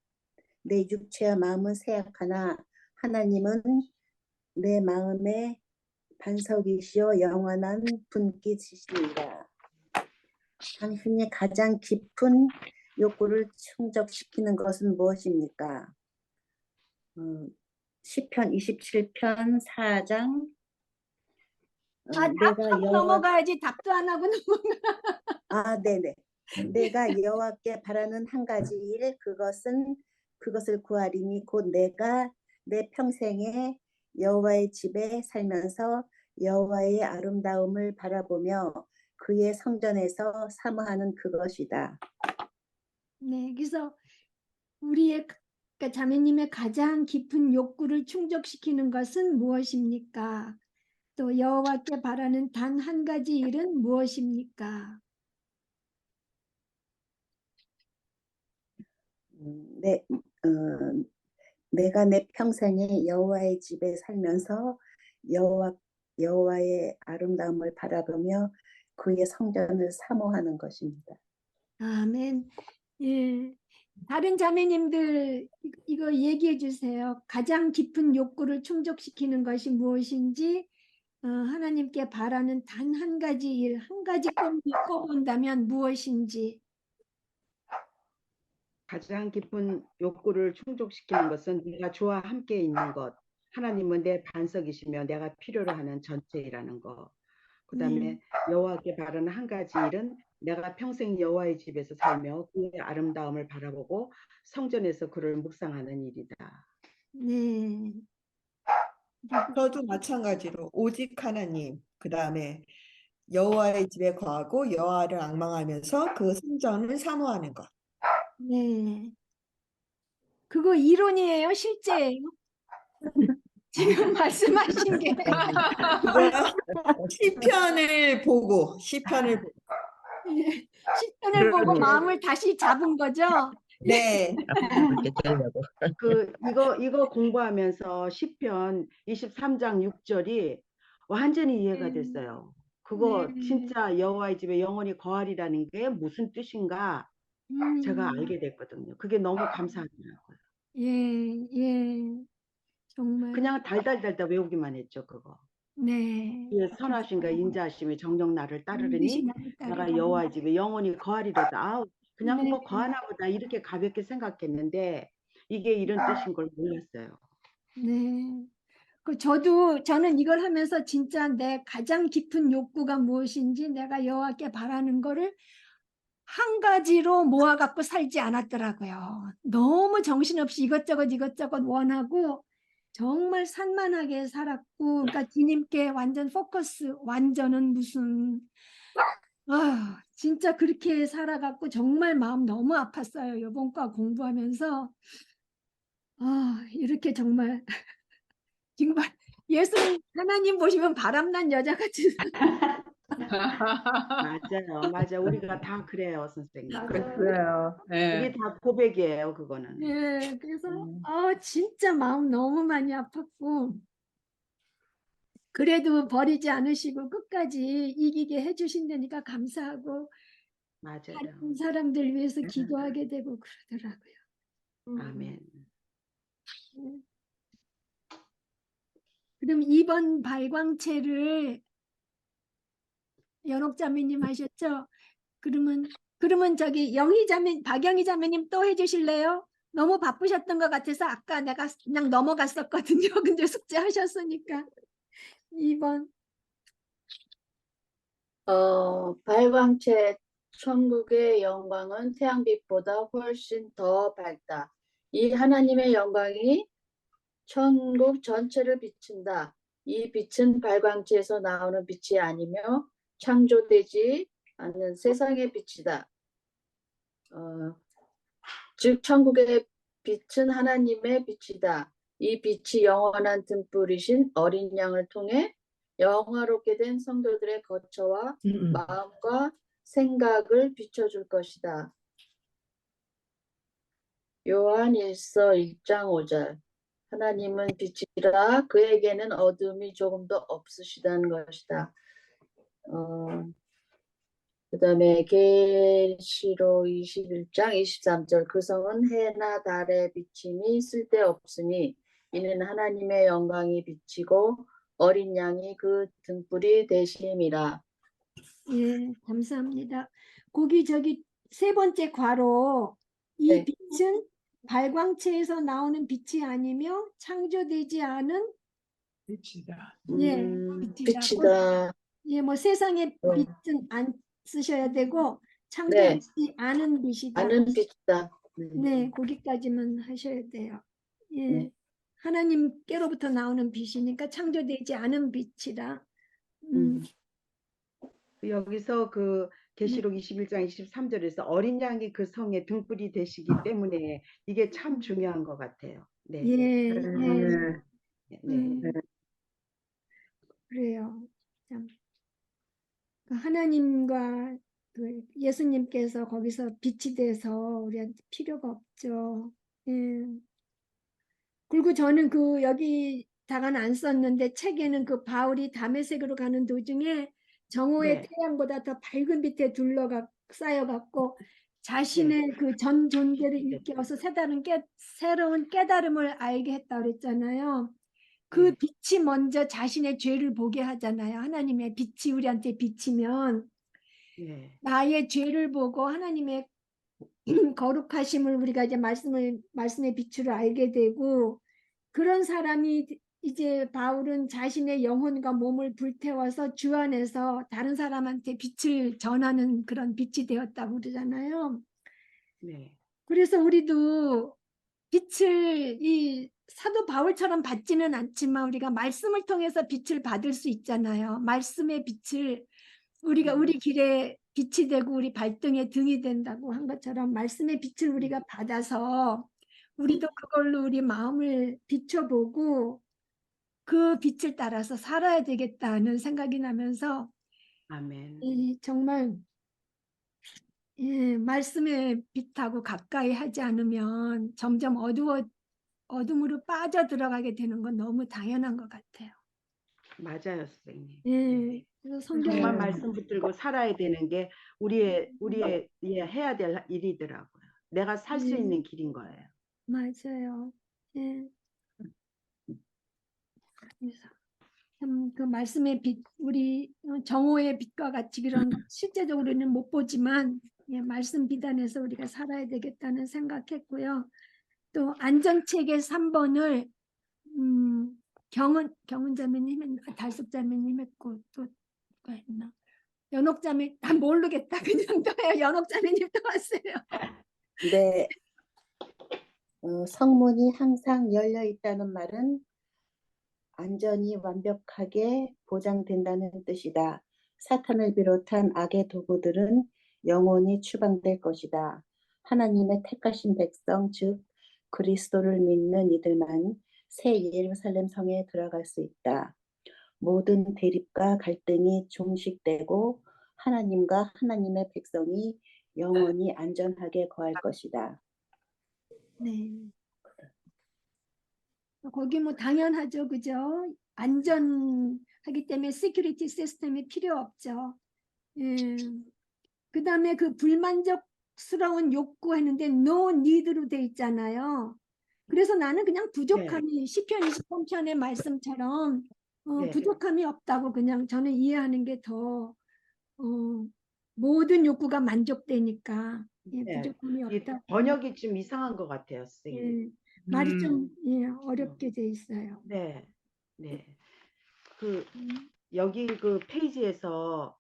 C: 세약하나 하나님은 내 마음의 반석이시요 영원한 분깃이시니라. 당신이 가장 깊은 욕구를 충족시키는 것은 무엇입니까? 시편 27편 4장.
A: 답하고 넘어가야지. 답도 안 하고 넘어가.
C: 네네. 내가 여호와께 바라는 한 가지 일, 그것을 구하리니 곧 내가 내 평생에 여호와의 집에 살면서 여호와의 아름다움을 바라보며 그의 성전에서 사모하는 그것이다.
A: 네, 그래서 우리의 그러니까 자매님의 가장 깊은 욕구를 충족시키는 것은 무엇입니까? 또 여호와께 바라는 단 한 가지 일은 무엇입니까?
C: 내가 내 평생에 여호와의 집에 살면서 여호와의 아름다움을 바라보며 그의 성전을 사모하는 것입니다.
A: 아멘. 예. 다른 자매님들 이거 얘기해 주세요. 가장 깊은 욕구를 충족시키는 것이 무엇인지, 하나님께 바라는 단 한 가지 일, 한 가지 꼽은다면 무엇인지.
B: 가장 깊은 욕구를 충족시키는 것은 네가 주와 함께 있는 것. 하나님은 내 반석이시며 내가 필요로 하는 전체이라는 거. 그 다음에 여호와께 바라는 한 가지 일은 내가 평생 여호와의 집에서 살며 그의 아름다움을 바라보고 성전에서 그를 묵상하는 일이다.
A: 네.
L: 저도 마찬가지로 오직 하나님, 그 다음에 여호와의 집에 거하고 여호와를 앙망하면서 그 성전을 사모하는 것.
A: 네. 그거 이론이에요? 실제예요? 지금 말씀하신 게.
L: 시편을 보고
A: 시편을 보고 마음을 다시 잡은 거죠?
L: 네.
B: 이거 공부하면서 시편 23장 6절이 완전히 이해가 됐어요. 그거 진짜 여호와의 집에 영원히 거하리라는 게 무슨 뜻인가 제가 알게 됐거든요. 그게 너무 감사하더라고요.
A: 예. 정말.
B: 그냥 달달달달 외우기만 했죠, 그거.
A: 네.
B: 그의 선하심과 인자하심이 정녕 나를 따르리니 내가 여호와의 집에 영원히 거하리로다. 그냥 뭐 거하나 보다 이렇게 가볍게 생각했는데 이게 이런 뜻인 걸 몰랐어요.
A: 네. 저는 이걸 하면서 진짜 내 가장 깊은 욕구가 무엇인지 내가 여호와께 바라는 거를 한 가지로 모아갖고 살지 않았더라고요. 너무 정신없이 이것저것 원하고 정말 산만하게 살았고, 그러니까 주님께 완전 포커스, 완전은 무슨, 진짜 그렇게 살아갖고 정말 마음 너무 아팠어요. 이번 과 공부하면서. 이렇게 정말 정말 예수님 하나님 보시면 바람난 여자 같은.
B: 맞아요. 우리가 다 그래요, 선생님.
I: 그래요. 네.
B: 이게 다 고백이에요, 그거는.
A: 네, 그래서 진짜 마음 너무 많이 아팠고, 그래도 버리지 않으시고 끝까지 이기게 해주신다니까 감사하고, 다른 사람들 위해서 기도하게 되고 그러더라고요.
B: 아멘.
A: 그럼 2번 발광체를 연옥자매님 하셨죠? 그러면 그러면 저기 박영희 자매님 또 해주실래요? 너무 바쁘셨던 것 같아서 아까 내가 그냥 넘어갔었거든요. 근데 숙제하셨으니까. 2번.
M: 발광체 천국의 영광은 태양빛보다 훨씬 더 밝다. 이 하나님의 영광이 천국 전체를 비춘다. 이 빛은 발광체에서 나오는 빛이 아니며 창조되지 않는 세상의 빛이다. 즉 천국의 빛은 하나님의 빛이다. 이 빛이 영원한 등불이신 어린 양을 통해 영화롭게 된 성도들의 거처와 마음과 생각을 비춰줄 것이다. 요한 1서 1장 5절. 하나님은 빛이라 그에게는 어둠이 조금도 없으시다는 것이다. 그 다음에 계시록 21장 23절. 그 성은 해나 달의 비침이 쓸데없으니 이는 하나님의 영광이 비치고 어린 양이 그 등불이 되심이라.
A: 예, 감사합니다. 거기 저기 세 번째 괄호 이
M: 네.
A: 빛은 발광체에서 나오는 빛이 아니며 창조되지 않은
I: 빛이다.
A: 예, 빛이다.
M: 빛이다.
A: 예, 뭐 세상의
M: 어.
A: 빛은 안 쓰셔야 되고
M: 네.
A: 창조되지 않은 빛이다.
M: 아는 빛이다.
A: 네, 거기까지만 하셔야 돼요. 예.
M: 네.
A: 하나님께로부터 나오는 빛이니까 창조되지 않은 빛이라.
B: 여기서 그 계시록 21장 23절에서 어린 양이 그 성의 등불이 되시기 때문에 이게 참 중요한 것 같아요. 네.
A: 예,
B: 네.
A: 그래요. 참. 그 하나님과 그 예수님께서 거기서 빛이 돼서 우리한테 필요가 없죠. 예. 그리고 저는 그 여기다가는 안 썼는데 책에는 그 바울이 다메섹으로 가는 도중에 정오의
B: 네.
A: 태양보다 더 밝은 빛에 쌓여갖고 자신의 그 전 존재를 일깨워서 새로운 깨달음을 알게 했다 그랬잖아요. 그
B: 네.
A: 빛이 먼저 자신의 죄를 보게 하잖아요. 하나님의 빛이 우리한테 비치면
B: 네.
A: 나의 죄를 보고 하나님의 거룩하심을 우리가 이제 말씀의 빛으로 알게 되고 그런 사람이 이제 바울은 자신의 영혼과 몸을 불태워서 주 안에서 다른 사람한테 빛을 전하는 그런 빛이 되었다고 그러잖아요.
B: 네.
A: 그래서 우리도 빛을 이 사도 바울처럼 받지는 않지만 우리가 말씀을 통해서 빛을 받을 수 있잖아요. 말씀의 빛을 우리가 우리 길에 빛이 되고 우리 발등에 등이 된다고 한 것처럼 말씀의 빛을 우리가 받아서 우리도 그걸로 우리 마음을 비춰보고 그 빛을 따라서 살아야 되겠다는 생각이 나면서
B: 아멘.
A: 정말 말씀의 빛하고 가까이 하지 않으면 점점 어둠으로 빠져들어가게 되는 건 너무 당연한 것 같아요.
B: 맞아요, 선생님.
A: 예, 그래서 성경
B: 정말 말씀 붙들고 살아야 되는 게 우리의 해야 될 일이더라고요. 내가 살 수 있는 길인 거예요.
A: 맞아요. 예. 그래서 참 그 말씀의 빛, 우리 정오의 빛과 같이 그런 것 실제적으로는 못 보지만 말씀 비단에서 우리가 살아야 되겠다는 생각했고요. 또 안전체계 3번을 경은 자매님, 달숙 자매님 했고 또 누가 했나? 연옥 자매, 모르겠다. 그냥 또요. 연옥 자매님 또 왔어요.
C: 네. 성문이 항상 열려 있다는 말은 안전이 완벽하게 보장된다는 뜻이다. 사탄을 비롯한 악의 도구들은 영원히 추방될 것이다. 하나님의 택하신 백성, 즉 그리스도를 믿는 이들만 새 예루살렘 성에 들어갈 수 있다. 모든 대립과 갈등이 종식되고 하나님과 하나님의 백성이 영원히 안전하게 거할 것이다.
A: 네. 거기 뭐 당연하죠, 그죠? 안전하기 때문에 시큐리티 시스템이 필요 없죠. 그 다음에 그 불만족스러운 욕구했는데 no need로 돼 있잖아요. 그래서 나는 그냥 부족함이 시편 23편의 말씀처럼 부족함이 없다고 그냥 저는 이해하는 게 더 모든 욕구가 만족되니까 예,
B: 네,
A: 부족함이
B: 이
A: 없다.
B: 번역이 좀 이상한 것 같아요, 선생님.
A: 예, 말이
I: 음.
A: 좀 예, 어렵게 돼 있어요.
B: 네, 네. 그
A: 음,
B: 여기 그 페이지에서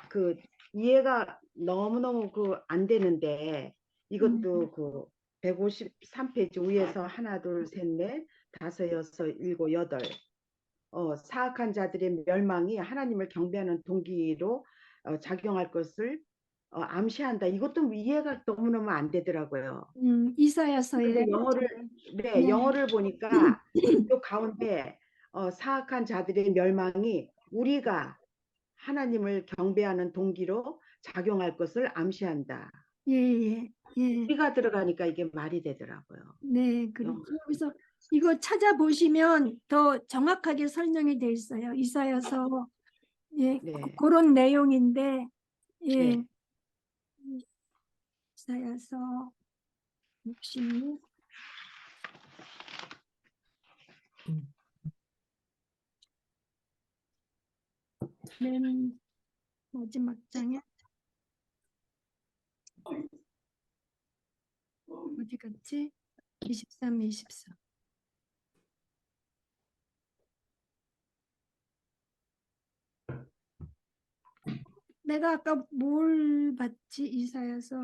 B: 그 이해가 너무너무 그 안 되는데 이것도 그 153페이지 위에서 하나, 둘, 셋, 넷, 다섯, 여섯, 일곱, 여덟 사악한 자들의 멸망이 하나님을 경배하는 동기로 작용할 것을 암시한다. 이것도 이해가 너무너무 안 되더라고요.
A: 이사야서에
B: 근데 영어를 네,
A: 네.
B: 영어를 보니까 또 가운데 사악한 자들의 멸망이 우리가 하나님을 경배하는 동기로 작용할 것을 암시한다.
A: 예, 예, 예.
B: 우리가 들어가니까 이게 말이 되더라고요.
A: 네, 그렇죠. 그래서 이거 찾아보시면 더 정확하게 설명이 돼 있어요. 이사야서 예,
B: 네.
A: 그런 내용인데 예,
B: 네.
A: 이사야서 66 맨 마지막 장에 어디 갔지? 23, 24. 내가 아까 뭘 봤지? 이사야서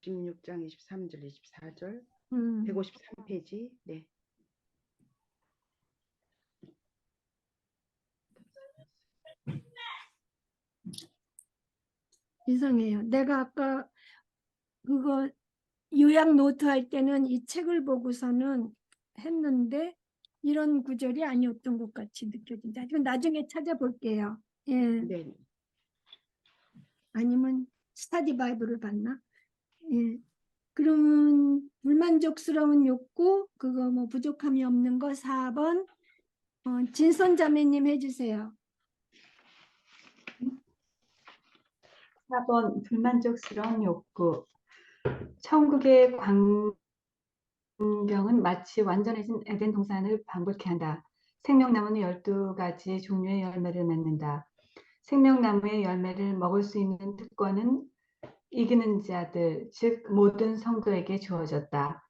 B: 16장 23절, 24절, 153페이지. 네.
A: 이상해요. 내가 아까 그거 요약 노트 할 때는 이 책을 보고서는 했는데 이런 구절이 아니었던 것 같이 느껴진다. 이건 나중에 찾아볼게요. 예.
B: 네.
A: 아니면 스타디 바이블을 봤나? 예. 그러면 불만족스러운 욕구, 그거 뭐 부족함이 없는 거 4번 진선 자매님 해주세요.
G: 4번 불만족스러운 욕구. 천국의 광경은 마치 완전해진 에덴 동산을 방불케 한다. 생명나무는 12가지 종류의 열매를 맺는다. 생명나무의 열매를 먹을 수 있는 특권은 이기는 자들, 즉 모든 성도에게 주어졌다.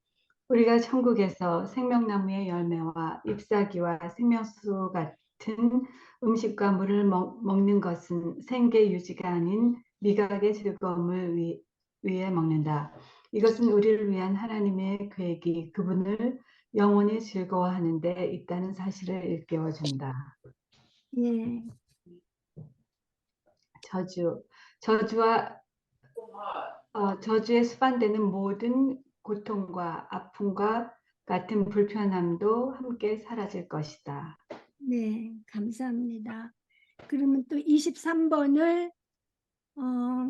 G: 우리가 천국에서 생명나무의 열매와 잎사귀와 생명수 같은 음식과 물을 먹는 것은 생계 유지가 아닌 미각의 즐거움을 위해 먹는다. 이것은 우리를 위한 하나님의 계획이 그분을 영원히 즐거워하는 데 있다는 사실을 일깨워준다.
A: 예.
G: 저주에 수반되는 모든 고통과 아픔과 같은 불편함도 함께 사라질 것이다.
A: 네, 감사합니다. 그러면 또 23번을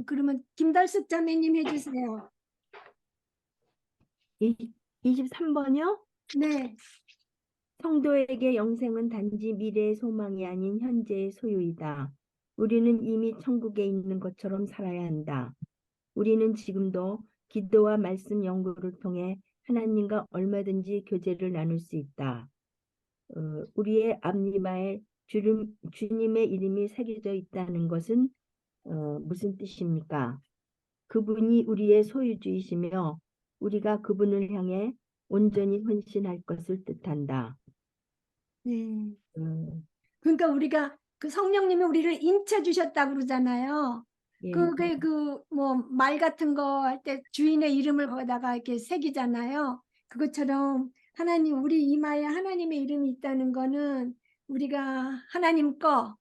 A: 그러면 김달숙 자매님 해주세요.
J: 23번이요?
A: 네,
J: 성도에게 영생은 단지 미래의 소망이 아닌 현재의 소유이다. 우리는 이미 천국에 있는 것처럼 살아야 한다. 우리는 지금도 기도와 말씀 연구를 통해 하나님과 얼마든지 교제를 나눌 수 있다. 우리의 앞니마에 주님의 이름이 새겨져 있다는 것은 무슨 뜻입니까? 그분이 우리의 소유주이시며 우리가 그분을 향해 온전히 헌신할 것을 뜻한다.
A: 네. 그러니까 우리가 그 성령님이 우리를 인쳐 주셨다 그러잖아요.
J: 예.
A: 그게 그 뭐 말 같은 거 할 때 주인의 이름을 거기다가 이렇게 새기잖아요. 그것처럼 하나님 우리 이마에 하나님의 이름이 있다는 거는 우리가 하나님 거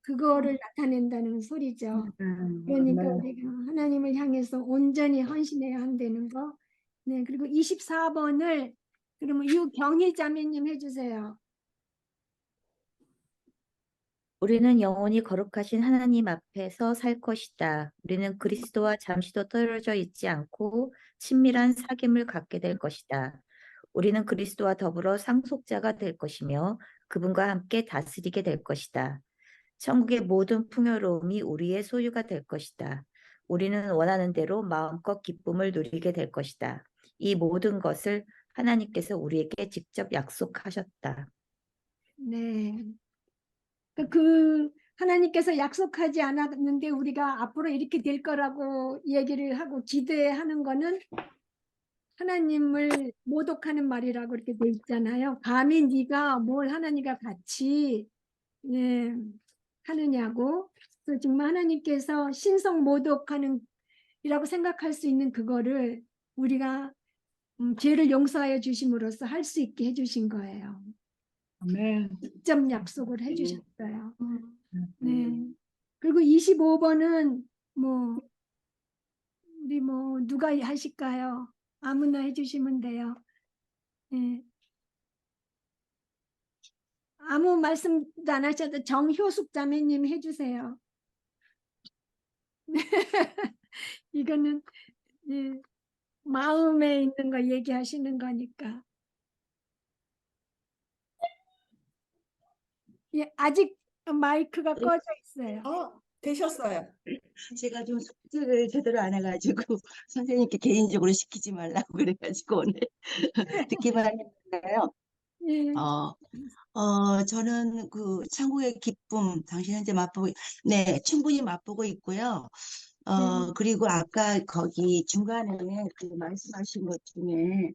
A: 그거를 나타낸다는 소리죠. 그러니까 우리가 하나님을 향해서 온전히 헌신해야 한다는 거. 네, 그리고 24번을 그러면 유경희 자매님 해주세요.
K: 우리는 영원히 거룩하신 하나님 앞에서 살 것이다. 우리는 그리스도와 잠시도 떨어져 있지 않고 친밀한 사귐을 갖게 될 것이다. 우리는 그리스도와 더불어 상속자가 될 것이며 그분과 함께 다스리게 될 것이다. 천국의 모든 풍요로움이 우리의 소유가 될 것이다. 우리는 원하는 대로 마음껏 기쁨을 누리게 될 것이다. 이 모든 것을 하나님께서 우리에게 직접 약속하셨다.
A: 네. 그 하나님께서 약속하지 않았는데 우리가 앞으로 이렇게 될 거라고 얘기를 하고 기대하는 거는 하나님을 모독하는 말이라고 이렇게 돼 있잖아요. 감히 네가 뭘 하나님과 같이 예, 하느냐고. 그래서 정말 하나님께서 신성 모독하는 이라고 생각할 수 있는 그거를 우리가 죄를 용서하여 주심으로써 할 수 있게 해주신 거예요.
I: 아멘.
A: 직접 약속을 해주셨어요. 네. 그리고 25번은 뭐 우리 뭐 누가 하실까요? 아무나 해주시면 돼요. 네. 아무 말씀도 안 하셔도 정효숙 자매님 해주세요. 이거는 예, 마음에 있는 거 얘기하시는 거니까. 예, 아직 마이크가 꺼져 있어요.
N: 되셨어요. 제가 좀 숙제를 제대로 안 해가지고 선생님께 개인적으로 시키지 말라고 그래가지고 오늘 듣기만 했는데요.
A: 예.
N: 저는 그 천국의 기쁨 당신 현재 맛보고 네 충분히 맛보고 있고요. 그리고 아까 거기 중간에 그 말씀하신 것 중에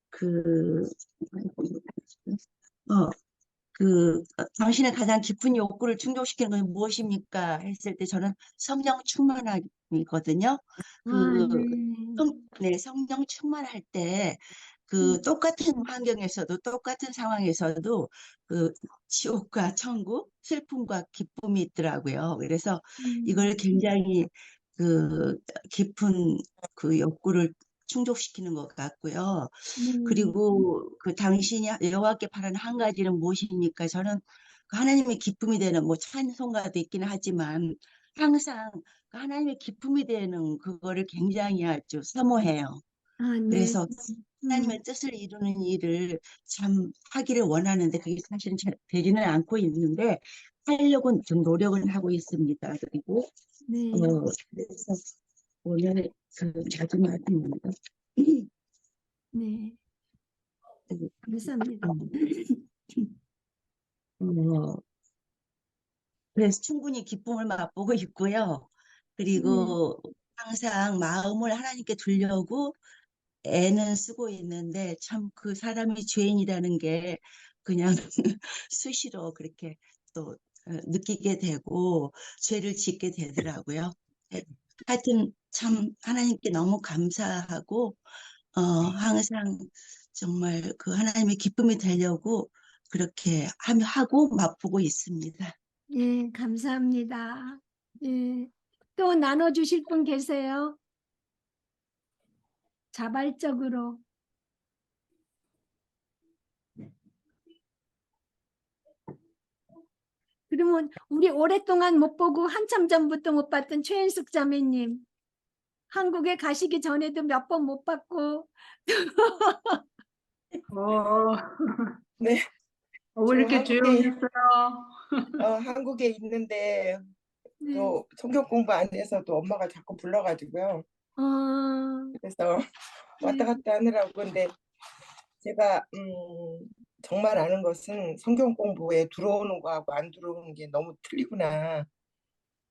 N: 그 당신의 가장 깊은 욕구를 충족시키는 것이 무엇입니까? 했을 때 저는 성령 충만함이거든요. 성령 충만할 때 똑같은 환경에서도 똑같은 상황에서도 지옥과 천국, 슬픔과 기쁨이 있더라고요. 그래서 이걸 굉장히 깊은 욕구를 충족시키는 것 같고요. 그리고 당신이 여호와께 바라는 한 가지는 무엇입니까? 저는 하나님의 기쁨이 되는 뭐 찬송가도 있기는 하지만 항상 하나님의 기쁨이 되는 그거를 굉장히 아주 사모해요.
A: 네.
N: 그래서 하나님의 뜻을 이루는 일을 참 하기를 원하는데 그게 사실은 잘 되지는 않고 있는데 하려고 좀 노력을 하고 있습니다. 그리고 그래서 오늘 마지막입니다.
A: 네. 감사합니다.
N: 그래서 충분히 기쁨을 맛보고 있고요. 그리고 항상 마음을 하나님께 두려고 애는 쓰고 있는데 참 그 사람이 죄인이라는 게 그냥 수시로 그렇게 또 느끼게 되고 죄를 짓게 되더라고요. 하여튼 참 하나님께 너무 감사하고 항상 정말 그 하나님의 기쁨이 되려고 그렇게 하고 맛보고 있습니다.
A: 예, 감사합니다. 예, 또 나눠주실 분 계세요? 자발적으로. 그러면 우리 오랫동안 못 보고 한참 전부터 못 봤던 최은숙 자매님. 한국에 가시기 전에도 몇 번 못 봤고.
L: 네.
I: 왜 이렇게 조용했어요?
L: 한국에 있는데 또 성경 공부 안 해서도 엄마가 자꾸 불러가지고요. 그래서 왔다 갔다 하느라고. 근데 제가 정말 아는 것은 성경 공부에 들어오는 거하고 안 들어오는 게 너무 틀리구나.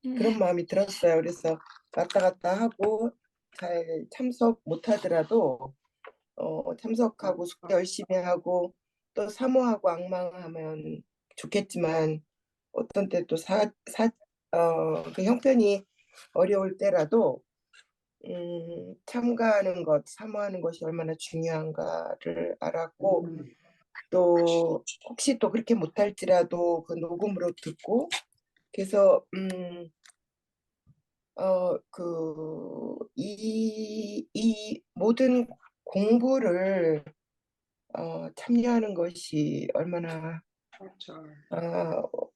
L: 그런 마음이 들었어요. 그래서 왔다 갔다 하고 잘 참석 못 하더라도 참석하고 숙제 열심히 하고 또 사모하고 악망하면 좋겠지만 어떤 때 또 그 형편이 어려울 때라도 참가하는 것, 사모하는 것이 얼마나 중요한가를 알았고 또 혹시 또 그렇게 못할지라도 그 녹음으로 듣고 그래서 이 모든 공부를 참여하는 것이 얼마나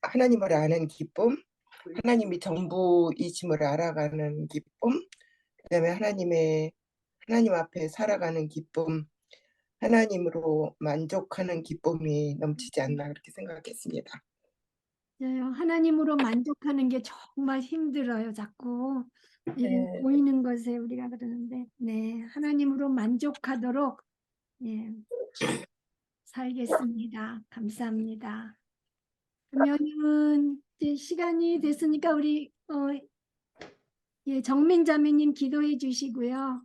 L: 하나님을 아는 기쁨, 하나님이 전부이심을 알아가는 기쁨, 그다음에 하나님 앞에 살아가는 기쁨, 하나님으로 만족하는 기쁨이 넘치지 않나 그렇게 생각했습니다.
A: 하나님으로 만족하는 게 정말 힘들어요. 자꾸 보이는 것에 우리가 그러는데, 네, 하나님으로 만족하도록 살겠습니다. 감사합니다. 그러면은 이제 시간이 됐으니까 우리 예, 정민 자매님 기도해 주시고요.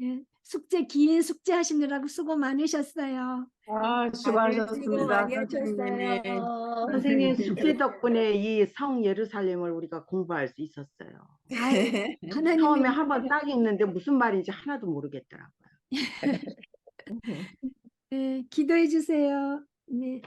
A: 예, 긴 숙제 하시느라고 수고 많으셨어요.
B: 수고
A: 수고 많이
B: 선생님.
A: 하셨어요.
B: 선생님 숙제 덕분에 이 성 예루살렘을 우리가 공부할 수 있었어요.
A: 아유, 하나님의
B: 처음에 한번 딱 읽는데 무슨 말인지 하나도 모르겠더라고요.
A: 네, 기도해 주세요. 네.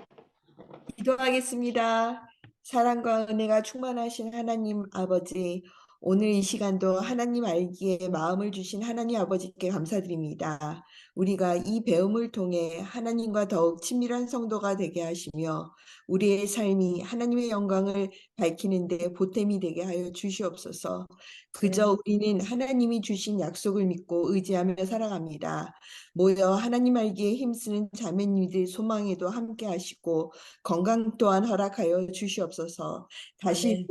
L: 기도하겠습니다. 사랑과 은혜가 충만하신 하나님 아버지, 오늘 이 시간도 하나님 알기에 마음을 주신 하나님 아버지께 감사드립니다. 우리가 이 배움을 통해 하나님과 더욱 친밀한 성도가 되게 하시며 우리의 삶이 하나님의 영광을 밝히는 데 보탬이 되게 하여 주시옵소서. 그저 우리는 하나님이 주신 약속을 믿고 의지하며 살아갑니다. 모여 하나님 알기에 힘쓰는 자매님들 소망에도 함께 하시고 건강 또한 허락하여 주시옵소서. 다시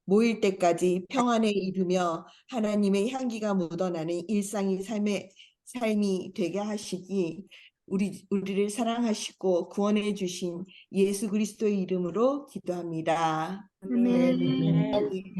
L: 모일 때까지 평안에 이르며 하나님의 향기가 묻어나는 일상의 삶이 되게 하시기 우리를 사랑하시고 구원해 주신 예수 그리스도의 이름으로 기도합니다.
A: 아멘.
L: 아멘.